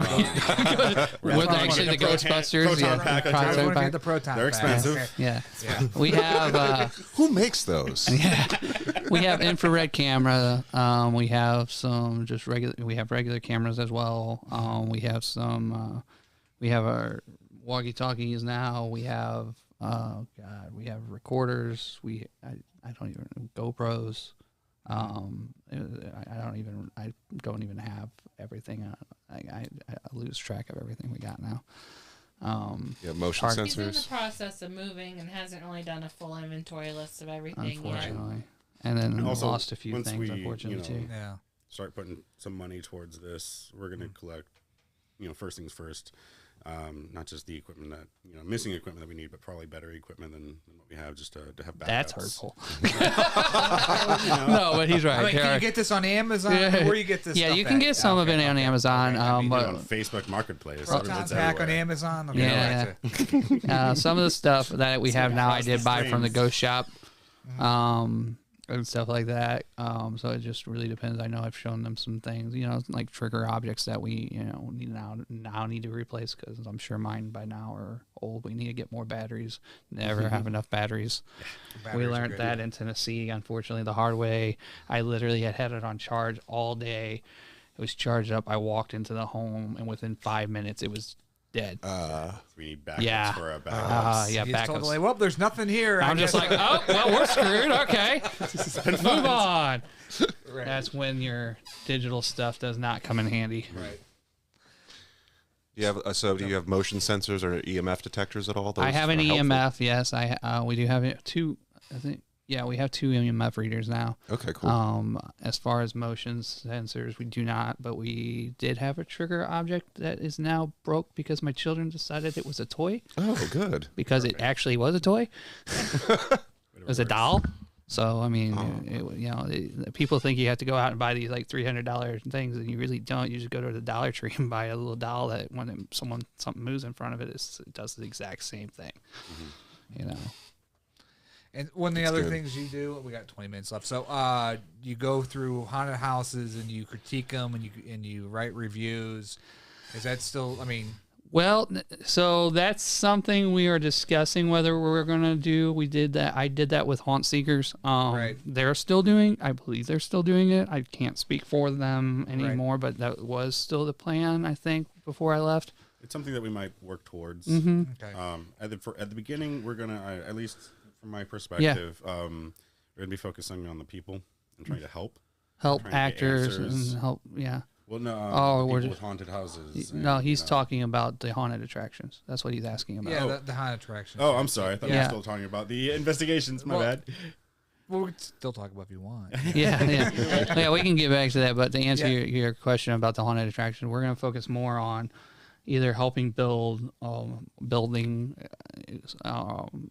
actually the Ghostbusters. Proton pack. I was going to get the proton. They're expensive. Okay. Yeah. We have. Who makes those? We have infrared camera. We have some just regular. We have regular cameras as well. We have some. We have our walkie-talkies now. We have. We have recorders. I don't even GoPros. I don't even have everything. I lose track of everything we got now. Motion sensors. He's in the process of moving and hasn't really done a full inventory list of everything unfortunately. yet. And then also, lost a few things, we, unfortunately, too. Yeah. Start putting some money towards this. We're going to collect, first things first. Not just the equipment that missing equipment that we need, but probably better equipment than what we have, just to have backups. That's hurtful. No, but he's right. Can you get this on Amazon? Where you get this? Yeah, stuff you can get some of it on Amazon. But on Facebook Marketplace. Proton pack on Amazon. Okay, yeah. Some of the stuff that we have now, I did buy from the Ghost Shop. And stuff like that. So it just really depends. I know I've shown them some things, like trigger objects that we, now need to replace because I'm sure mine by now are old. We need to get more batteries. Never have enough batteries. We learned that in Tennessee, unfortunately, the hard way. I literally had it on charge all day. It was charged up. I walked into the home, and within 5 minutes, it was dead. We need backups for our backups. Yeah, You just told backups. them, like, well, there's nothing here. I'm just like, oh, well, we're screwed. Okay, move on. Right. That's when your digital stuff does not come in handy. Right. Do you have motion sensors or EMF detectors at all? Those I have an are helpful? EMF. Yes, we do have 2. I think. Yeah, we have 2 EMF readers now. Okay, cool. As far as motion sensors, we do not, but we did have a trigger object that is now broke because my children decided it was a toy. Oh, good. Because it actually was a toy. It was a doll. So I mean, people think you have to go out and buy these like $300 things, and you really don't. You just go to the Dollar Tree and buy a little doll that when something moves in front of it, it does the exact same thing. You know. And one of the other things you do, we got 20 minutes left. So you go through haunted houses and you critique them and you write reviews. Is that still? I mean, well, so that's something we are discussing whether we're going to do. We did that. I did that with Haunt Seekers. Right. They're still doing. I believe they're still doing it. I can't speak for them anymore, but that was still the plan. I think before I left. It's something that we might work towards. Mm-hmm. okay. At the beginning, we're gonna at least from my perspective, we're gonna be focusing on the people and trying to help trying to get actors answers. and help. Yeah. Well, no, we're people just- with haunted houses. No, and, he's talking about the haunted attractions. That's what he's asking about. Yeah, the haunted attraction. Oh, I'm sorry. I thought we Yeah. were still talking about the investigations. My Well, bad. Well, we can still talk about if you want. Yeah, we can get back to that. But to answer Yeah. your question about the haunted attraction, we're going to focus more on either helping building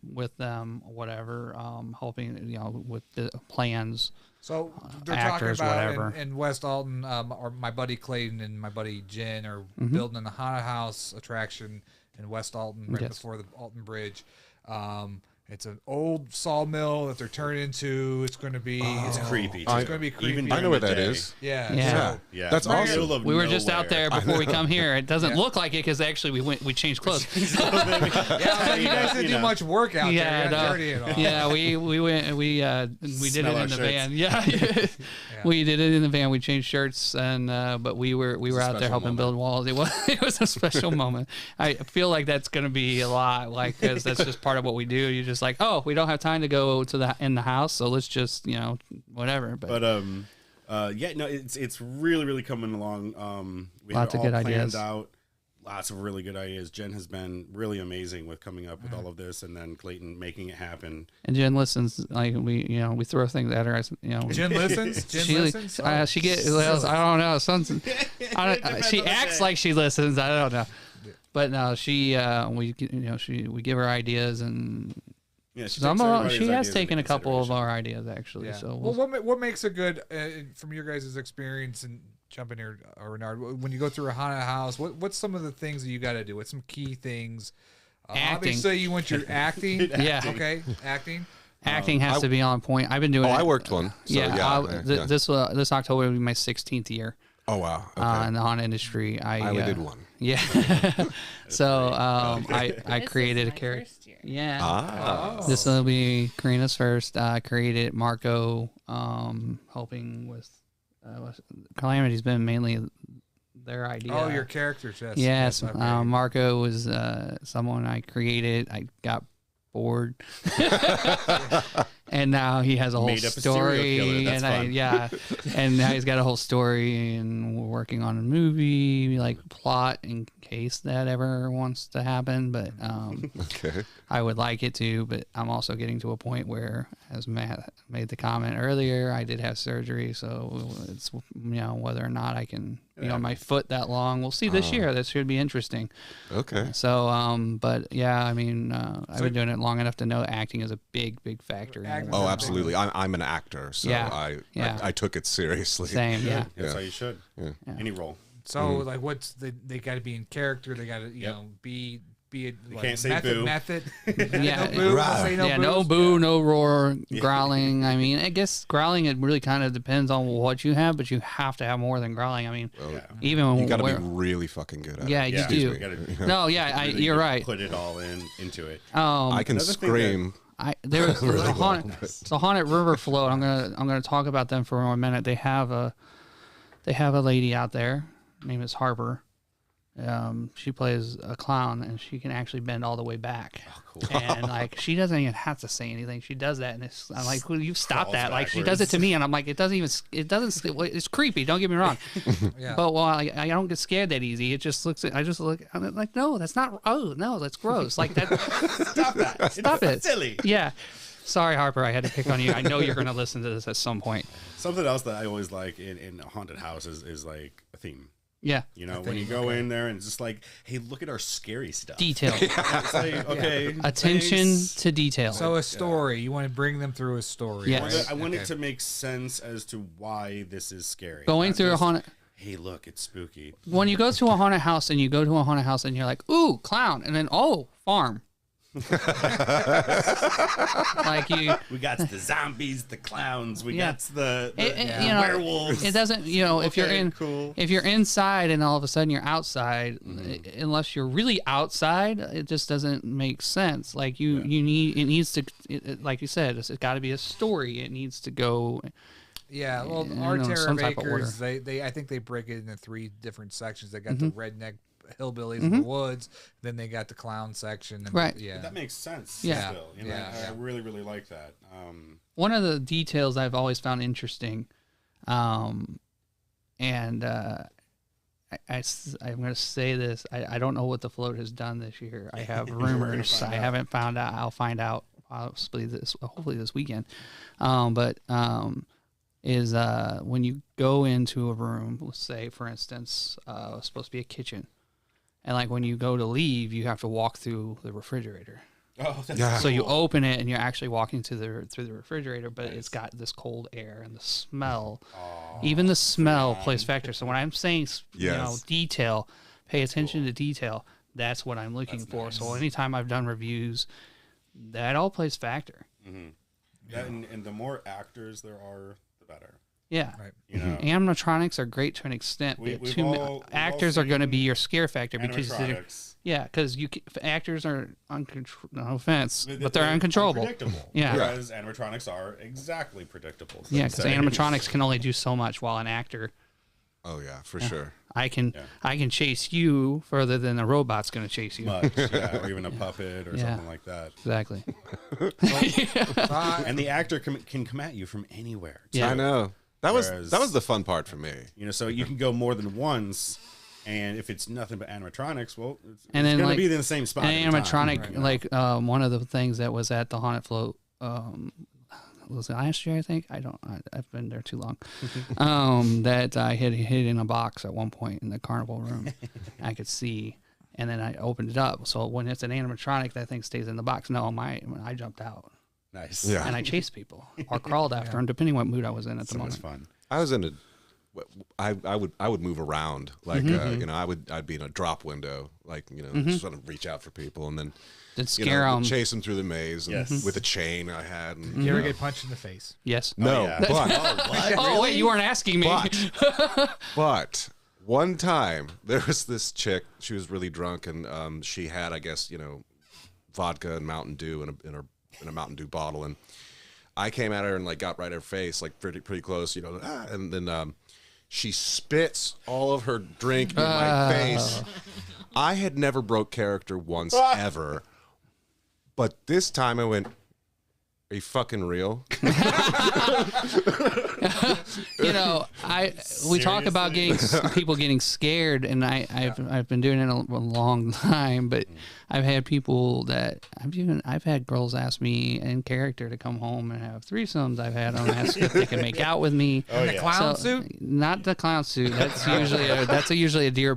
with them, whatever, helping with the plans. So they're Actors, talking about whatever. in West Alton, or my buddy Clayton and my buddy Jen are building a haunted house attraction in West Alton right Yes. before the Alton Bridge. It's an old sawmill that they're turning into. It's going to be It's creepy. It's too. going to be creepy. Even I know where during that the is. Yeah. Yeah. So, Yeah, That's it's in the awesome. middle of We were just out nowhere. there before we come here. It doesn't Yeah. look like it because actually we changed clothes. yeah, you guys didn't do much work out there. You're not dirty at all. Yeah, we went we did it Smell in our the shirts. van. Yeah. We did it in the van. We changed shirts and but we were out there special helping moment. build walls. It was a special moment. I feel like that's going to be a lot, like because that's just part of what we do. You're just like, oh, we don't have time to go to the house, so let's just whatever. But yeah, no, it's really coming along. We Lots had of it good all planned ideas. out. Lots of really good ideas. Jen has been really amazing with coming up with all of this, and then Clayton making it happen. And Jen listens. Like we throw things at her. Jen listens. Jen She listens. Oh, she get. Well, I don't know. She on the acts day. like she listens. I don't know. But no, she we give her ideas and Yeah, she, some takes of, everybody's she has ideas taken into a couple of consideration. our ideas actually. Yeah. So well, what makes a good from your guys' experience and jump in here, Renard? When you go through a haunted house, what's some of the things that you got to do? What's some key things? Acting. Obviously, you want your acting. Yeah. Okay, acting. acting has to be on point. I've been doing. Oh, it. I worked one. So, Yeah, yeah. this October will be my 16th year Oh, wow. Okay. in the haunted industry. I only did one. Yeah. So I This created is a my character. first year. Yeah. Ah. This will be Karina's first. I created Marco, helping with Calamity's been mainly their idea. Oh, your characters. Yes. Yes, okay. Marco was someone I created. I got bored, and now he has a whole Made up a serial story. killer. That's and fun. and now he's got a whole story, and we're working on a movie like plot in case that ever wants to happen. But Okay. I would like it to. But I'm also getting to a point where, as Matt made the comment earlier, I did have surgery, so it's whether or not I can be on my foot that long. We'll see this year. That should be interesting. Okay. So, but yeah, I mean, I've been doing it long enough to know acting is a big factor. in it. Oh, absolutely. I'm an actor, so Yeah. Yeah. I took it seriously. Same, yeah. That's Yeah. how you should. Yeah. Any role. So like, what's they got to be in character? They got to Yep. be a like, can't say method. boo. Method. Yeah. no boo. Right. Say no Yeah, boos. no boo, no roar, growling. I mean, I guess growling, it really kind of depends on what you have, but you have to have more than growling. I mean, even when You got to be we're- really fucking good at yeah, it. you Yeah, do. we gotta No, yeah, really you're just right. Put it all into it. I can Another thing scream. There was the haunted river float. I'm gonna talk about them for a minute. They have they have a lady out there. Her name is Harper. She plays a clown, and she can actually bend all the way back. Oh, cool. And like, she doesn't even have to say anything. She does that, and I'm like, well, you stop that. Like, she does it to me, and I'm like, it doesn't. It's creepy. Don't get me wrong. Yeah. But I don't get scared that easy. It just looks. I'm like, no, that's not. Oh no, that's gross. Like that. Stop that. Stop it. Silly. Yeah. Sorry, Harper. I had to pick on you. I know you're going to listen to this at some point. Something else that I always like in haunted houses is like a theme. Yeah. You know, when you go in there and it's just like, hey, look at our scary stuff. Detail. It's like, okay. Attention to detail. So a story. You want to bring them through a story. Yes. Right? I want it to make sense as to why this is scary. Going through a haunted... Hey, look, it's spooky. When you go to a haunted house and you're like, ooh, clown. And then, oh, farm. Like we got the zombies, the clowns, we got the werewolves. It doesn't, if you're inside and all of a sudden you're outside, unless you're really outside, it just doesn't make sense. Like like you said, it's got to be a story. It needs to go. Yeah, well, our Terror Makers, I think they break it into 3 different sections. They got the redneck hillbillies in the woods, then they got the clown section. And right. Yeah. That makes sense. Yeah. Still. I really, really like that. One of the details I've always found interesting, and I'm going to say this, I don't know what the float has done this year. I have rumors. I haven't found out. I'll find out hopefully this weekend. Is when you go into a room, let's say, for instance, it's supposed to be a kitchen. And like when you go to leave, you have to walk through the refrigerator. Oh, that's so you open it and you're actually walking through the refrigerator, but it's got this cold air and the smell. Even the smell plays factor. So when I'm saying detail, pay attention to detail. That's what I'm looking for. Nice. So anytime I've done reviews, that all plays factor. Mm-hmm. Yeah, and the more actors there are, the better. Yeah, right. Animatronics are great to an extent. Actors are going to be your scare factor because actors are no offense, but they're uncontrollable. Unpredictable. Yeah, whereas animatronics are exactly predictable. Yeah, because animatronics can only do so much, while an actor. Oh yeah, for sure. I can chase you further than a robot's going to chase you. Or even a puppet or something like that. Exactly. And the actor can come at you from anywhere. Too. Yeah, I know. That was the fun part for me. So you can go more than once, and if it's nothing but animatronics, well, it's going to be in the same spot. An animatronic, one of the things that was at the Haunted Float, was it last year? I think I've been there too long. That I had hid in a box at one point in the carnival room. I could see, and then I opened it up. So when it's an animatronic, that thing stays in the box. No, I jumped out. Nice. Yeah. And I chased people or crawled after them, depending what mood I was in at the moment. It was fun. I was in I would move around, like I'd be in a drop window, like just sort of reach out for people and then scare them, chase them through the maze with a chain I had. And, Did you ever get punched in the face? Yes. No. But oh wait, you weren't asking me. But one time there was this chick. She was really drunk and she had, I guess, vodka and Mountain Dew in a Mountain Dew bottle, and I came at her and like got right at her face, like pretty close, and then she spits all of her drink in my face. I had never broke character once ever, but this time I went, "Are you fucking real?" We talk about people getting scared, and I've been doing it a long time, but I've had people that I've had girls ask me in character to come home and have threesomes. I've had them ask if they can make out with me. In the clown suit? Not the clown suit. That's usually a deal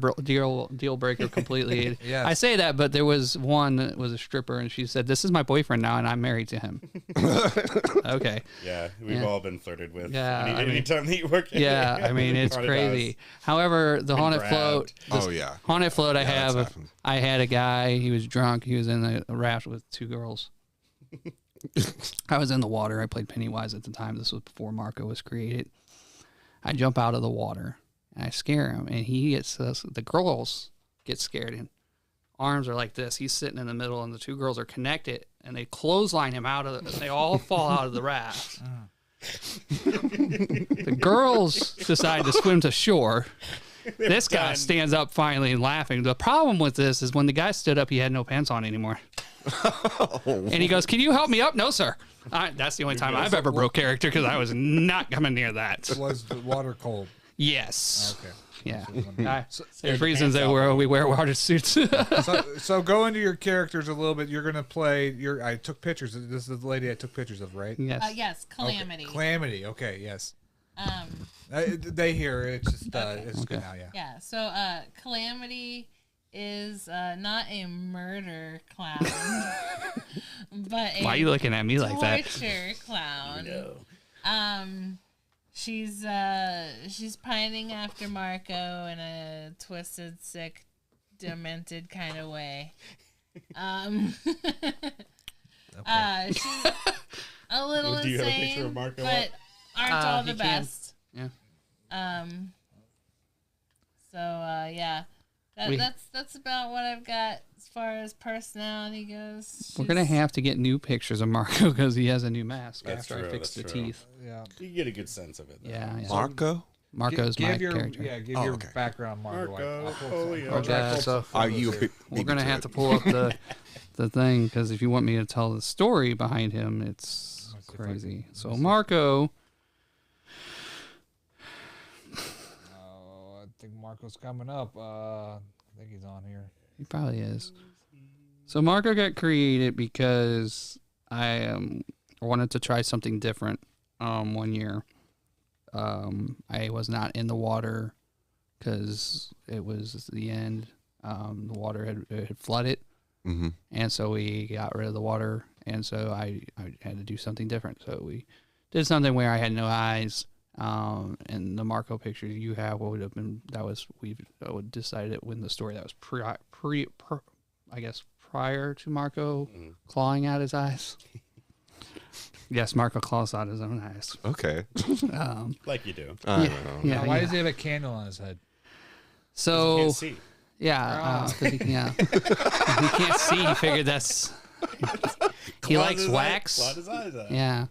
breaker completely. Yes. I say that, but there was one that was a stripper, and she said, "This is my boyfriend now, and I'm married to him." Okay. Yeah, we've all been flirted with. Yeah, anytime that you work. Yeah, it's crazy. However, the Haunted Float. Haunted Float. I had a guy. He was drunk. He was in a raft with 2 girls. I was in the water. I played Pennywise at the time. This was before Marco was created. I jump out of the water and I scare him, and the girls get scared, and arms are like this. He's sitting in the middle, and the 2 girls are connected, and they clothesline him they all fall out of the raft. The girls decide to swim to shore. This guy stands up finally and laughing. The problem with this is when the guy stood up, he had no pants on anymore. And he goes, "Can you help me up?" "No, sir." That's the only time I've ever broke character because I was not coming near that. Was the water cold? Yes. Okay. Yeah. There's reasons that we wear water suits. So go into your characters a little bit. You're gonna play. I took pictures. This is the lady I took pictures of, right? Yes. Yes, Calamity. Okay. Calamity. Okay. Yes. They hear it. It's just it's good now. Yeah. Yeah. So Calamity is not a murder clown, but a Why are you looking at me like that? torture clown. No. She's pining after Marco in a twisted, sick, demented kind of way. She's a little Do you have a insane, picture of Marco but up? aren't all the he can. best. Yeah. Yeah. That's about what I've got as far as personality goes. We're gonna have to get new pictures of Marco because he has a new mask That's after true, I fixed the that's true. teeth. Yeah. You get a good sense of it. Though. Yeah. Marco? Marco's my character. Yeah. Give Oh, your okay. background, Marco. Okay, so we're gonna have to pull up the thing because if you want me to tell the story behind him, it's crazy. So Marco. I think Marco's coming up. I think he's on here. He probably is. So Marco got created because I wanted to try something different. One year, I was not in the water because it was the end. The water had flooded, and so we got rid of the water, and so I had to do something different. So we did something where I had no eyes. And the Marco picture you have would have been we would decided when the story that was prior to Marco clawing out his eyes. Yes, Marco claws out his own eyes. Okay. Like you do. I don't know. Yeah, Why yeah. does he have a candle on his head? So Can't see. yeah, 'cause he can't see. He figured that's he likes wax. Clawed his eyes out. Yeah,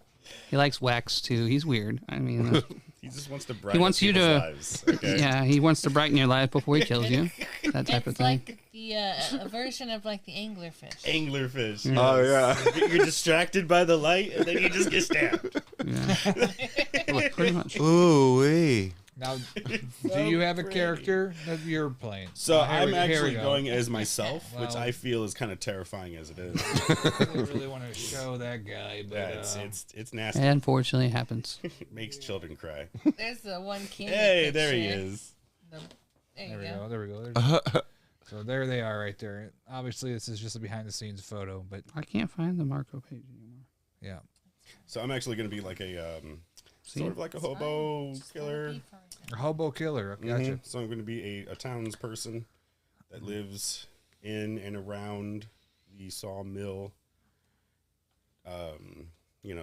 he likes wax too. He's weird. I mean, He just wants to brighten wants you people's to- lives. Okay. yeah, he wants to brighten your life before he kills you. That type of It's thing. like the a version of like the anglerfish. Anglerfish. Oh, yeah. You're distracted by the light, and then you just get stabbed. Yeah. Pretty much. Ooh, wee. Now, do you have a character that you're playing? So Here I'm we- here we actually go. going as myself, which Well- I feel is kind of terrifying as it is. I don't really want to show that guy, but Yeah, it's nasty. Unfortunately, it happens. It makes children cry. There's the one king. Hey, there he is. There there you we go. go. There we go. So there they are, right there. Obviously, this is just a behind-the-scenes photo, but I can't find the Marco page anymore. yeah. So I'm actually going to be like a sort of like a hobo killer. A hobo killer. Gotcha. Mhm. So I'm going to be a townsperson that lives in and around the sawmill,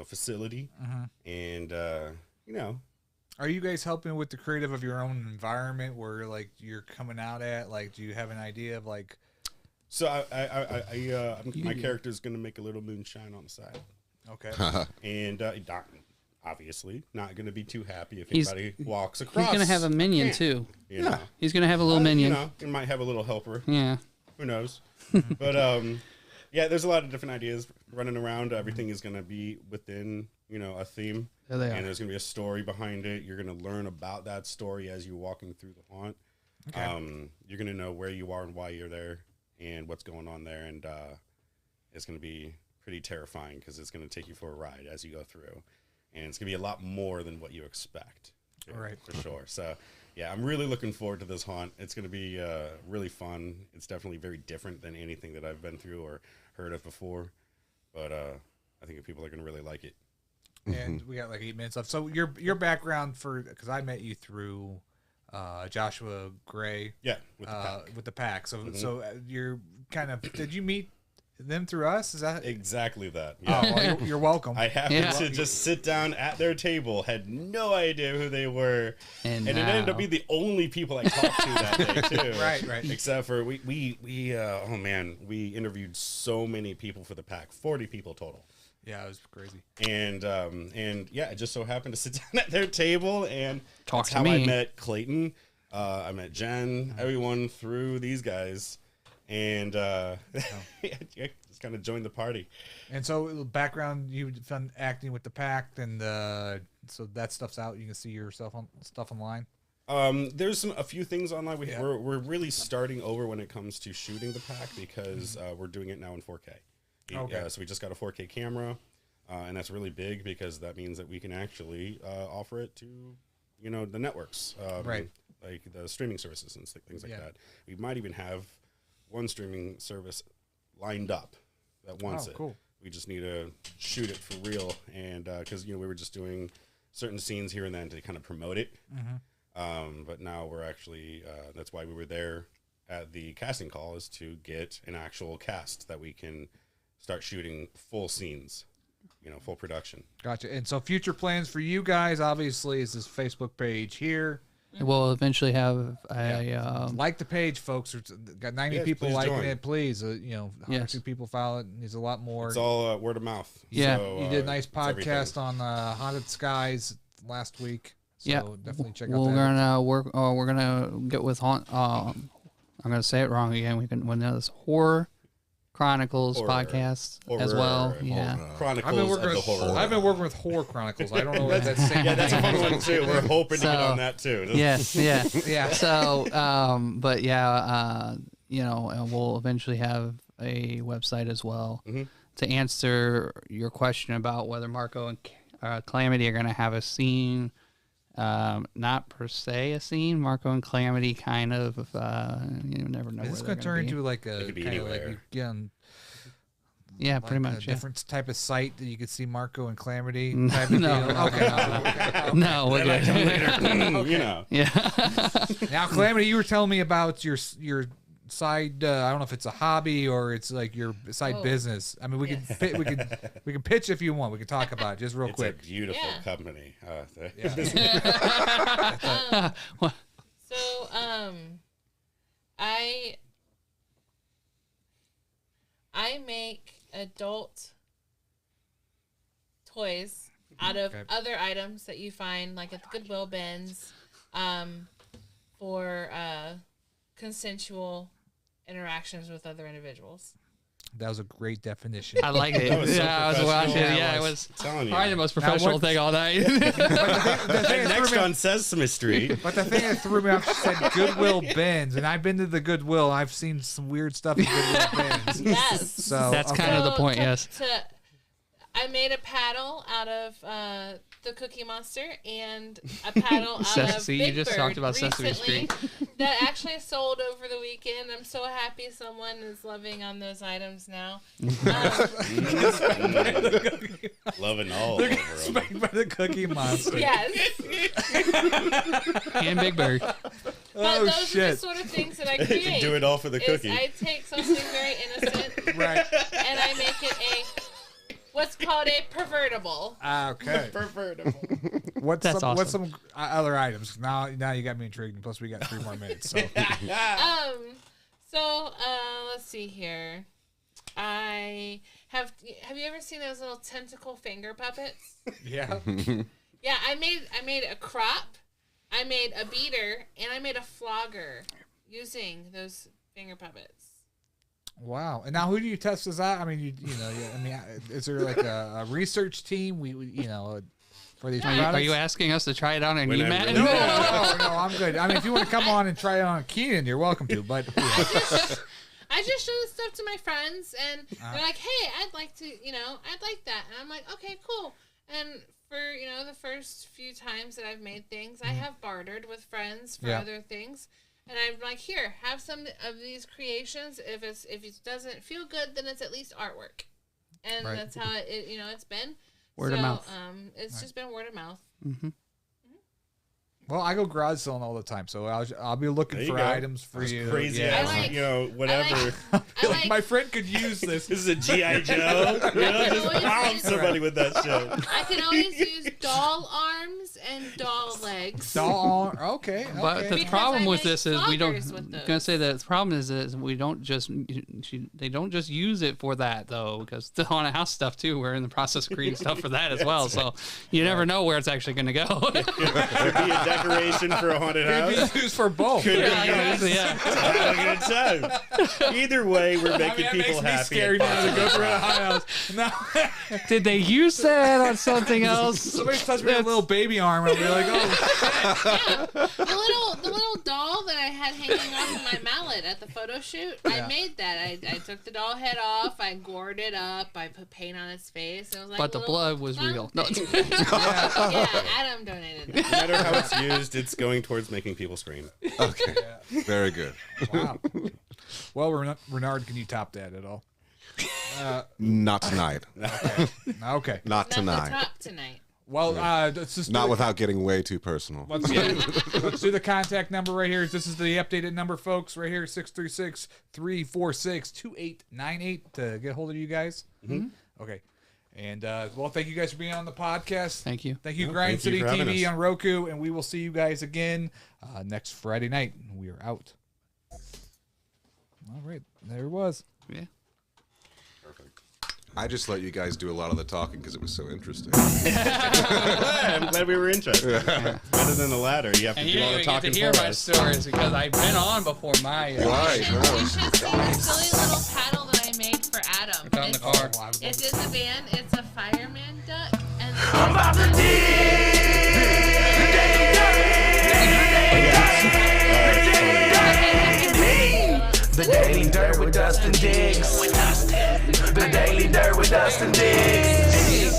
facility, and Are you guys helping with the creative of your own environment where like you're coming out at? Like, do you have an idea of like? So my character's going to make a little moonshine on the side, Okay. and obviously not going to be too happy if He's- anybody walks across. He's gonna have a minion Yeah. too. You know. He's gonna have a little minion. He might have a little helper. Yeah. Who knows? But yeah, there's a lot of different ideas running around. Everything is going to be within a theme. There they And are. there's going to be a story behind it. You're going to learn about that story as you're walking through the haunt. Okay. You're going to know where you are and why you're there and what's going on there. And it's going to be pretty terrifying because it's going to take you for a ride as you go through. And it's going to be a lot more than what you expect. Right. For sure. So, yeah, I'm really looking forward to this haunt. It's going to be really fun. It's definitely very different than anything that I've been through or heard of before. But I think people are going to really like it. And we got like 8 minutes left. So your background because I met you through Joshua Gray. Yeah, with the pack. With the pack. So you're kind of did you meet them through us? Is that Exactly that. Oh, Yeah. well, you're welcome. I happened Yeah. to just sit down at their table, had no idea who they were, And it ended now- up being the only people I talked to that day too. Right. Except for we interviewed so many people for the pack, 40 people total. Yeah, it was crazy. And yeah, I just so happened to sit down at their table, and Talk that's to how me. I met Clayton. I met Jen, everyone through these guys, and I just kind of joined the party. And so, background, you've done acting with the Pact, and so that stuff's out. You can see yourself on stuff online. There's a few things online. We're really starting over when it comes to shooting the pack because we're doing it now in 4K. Okay. So we just got a 4K camera, and that's really big because that means that we can actually offer it to, the networks, Right. like the streaming services and things like Yeah. that. We might even have one streaming service lined up that wants it. Cool. We just need to shoot it for real, and because we were just doing certain scenes here and then to kind of promote it. But now we're actually, that's why we were there at the casting call, is to get an actual cast that we can start shooting full scenes, full production. Gotcha. And so, future plans for you guys, obviously, is this Facebook page here. We'll eventually have a Like the page, folks. It's got 90 Yes, people please liking join. it. Please, 102 people follow it. There's a lot more. It's all word of mouth. Yeah. So, You did a nice it's everything. podcast on Haunted Skies last week. So yeah. definitely check out We're that. gonna work. We're gonna get with I'm gonna say it wrong again. We can when this Horror Chronicles Horror. podcast as Horror. well. Yeah. Chronicles I've been working of the with horror. I've been working with Horror Chronicles. I don't know if that's same. Yeah, that's a fun one too. We're hoping to get So- on that too. Yes. Yeah. Yeah. So, but yeah, we'll eventually have a website as well to answer your question about whether Marco and Calamity are going to have a scene. Not per se a scene. Marco and Calamity kind of, you never know. Is this where going to they're turn be. into like a could be kind of like anywhere. again, Yeah, like pretty a much. Yeah. different type of site that you could see Marco and Calamity No, type of no, deal? no, Okay. No, we're good. Yeah. Now, Calamity, you were telling me about your side. I don't know if it's a hobby or it's like your side Oh. business. I mean, we we can pitch if you want. We can talk about it just real It's quick. a beautiful Yeah. company. So, I make adult toys out of Okay. other items that you find like at the Goodwill bins, for consensual interactions with other individuals. That was a great definition. I like it. That was so Yeah, I was watching. professional. Yeah, it was telling you. probably the most professional what- thing all night. The thing that Next threw me- on Sesame Street. But the thing that threw me off, she said Goodwill bins, and I've been to the Goodwill. I've seen some weird stuff in Goodwill bins. Yes. So That's okay. kind of the point. Yes. I made a paddle out of the Cookie Monster and a paddle out of See, you Big just Bird talked about Sesame recently that actually sold over the weekend. I'm so happy someone is loving on those items now. Loving all over 'em. Spanked by the Cookie Monster. Yes. And Big Bird. But Oh, those are the shit. sort of things that I create. Do it all for the is cookie. I take something very innocent Right. and I make it what's called a pervertible. Okay. What's That's some what's awesome. some other items? Now you got me intrigued. And plus, we got 3 more minutes. So Let's see here. I have you ever seen those little tentacle finger puppets? yeah. Yeah, I made a crop, I made a beater, and I made a flogger using those finger puppets. Wow. And now, who do you test this out? I mean, is there like a research team? We for these products? Are you asking us to try it out on When you, I Matt? really- No, I'm good. I mean, if you want to come on and try it on Keenan, you're welcome to. But I just show this stuff to my friends, and they're like, "Hey, I'd like that," and I'm like, "Okay, cool." And for the first few times that I've made things, I have bartered with friends for Yeah. other things, and I'm like, "Here, have some of these creations. If it doesn't feel good, then it's at least artwork," and Right. that's how it's been. Word of mouth. It's just been word of mouth. Well, I go garage selling all the time, so I'll be looking There you for go. items for Those you. crazy Yeah. ass, whatever. Like, my friend could use this. This is a G.I. Joe. Just bomb somebody with that shit. I can always use doll arms and doll legs. Okay. But the Because problem I with make this is we don't. floggers with Gonna say that the problem is we don't just they don't just use it for that though, because the haunted house stuff too. We're in the process of creating stuff for that as well. So you never know where it's actually gonna go. Could be a decoration for a haunted Could house. be used for both. Could Yeah, be yeah. have a good time. Either way, we're making that people makes me happy. scared now to go through a haunted house. No. Did they use that on something else? Somebody touched me with a little baby arm, I'll be like, oh. The little doll that I had hanging off of my mallet at the photo shoot, I made that. I took the doll head off, I gored it up, I put paint on its face. It was like But the blood was real. No. Yeah, Adam donated that. No matter how it's used, it's going towards making people scream. Okay. Very good. Wow. Well, Renard, can you top that at all? Not tonight. Okay. Not Not the tonight. top tonight. Well, let's just Not without getting way too personal. Let's do the contact number right here. This is the updated number, folks. Right here, 636-346-2898 to get a hold of you guys. Mm-hmm. Okay. And, well, thank you guys for being on the podcast. Thank you. Thank you, No, Grind thank you City for having TV us. on Roku, and we will see you guys again next Friday night. We are out. All right. There it was. Yeah. I just let you guys do a lot of the talking because it was so interesting. I'm glad we were interested. Better than the latter. You have to And do you all didn't the even get talking to hear for my us. stories because I've been on before my. Right. You should see the silly little paddle that I made for Adam. It's on the car. It's in the van. It's a fireman duck. And I'm about to The Daily Dirt with Dustin Diggs. The Daily Dirt with Dustin Diggs.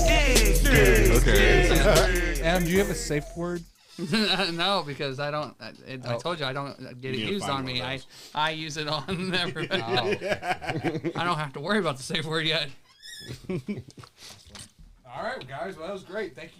Okay. Adam, do you have a safe word? No, because I don't. I told you I don't get it You need to used find on one me. of I use it on everybody. I don't have to worry about the safe word yet. All right, guys. Well, that was great. Thank you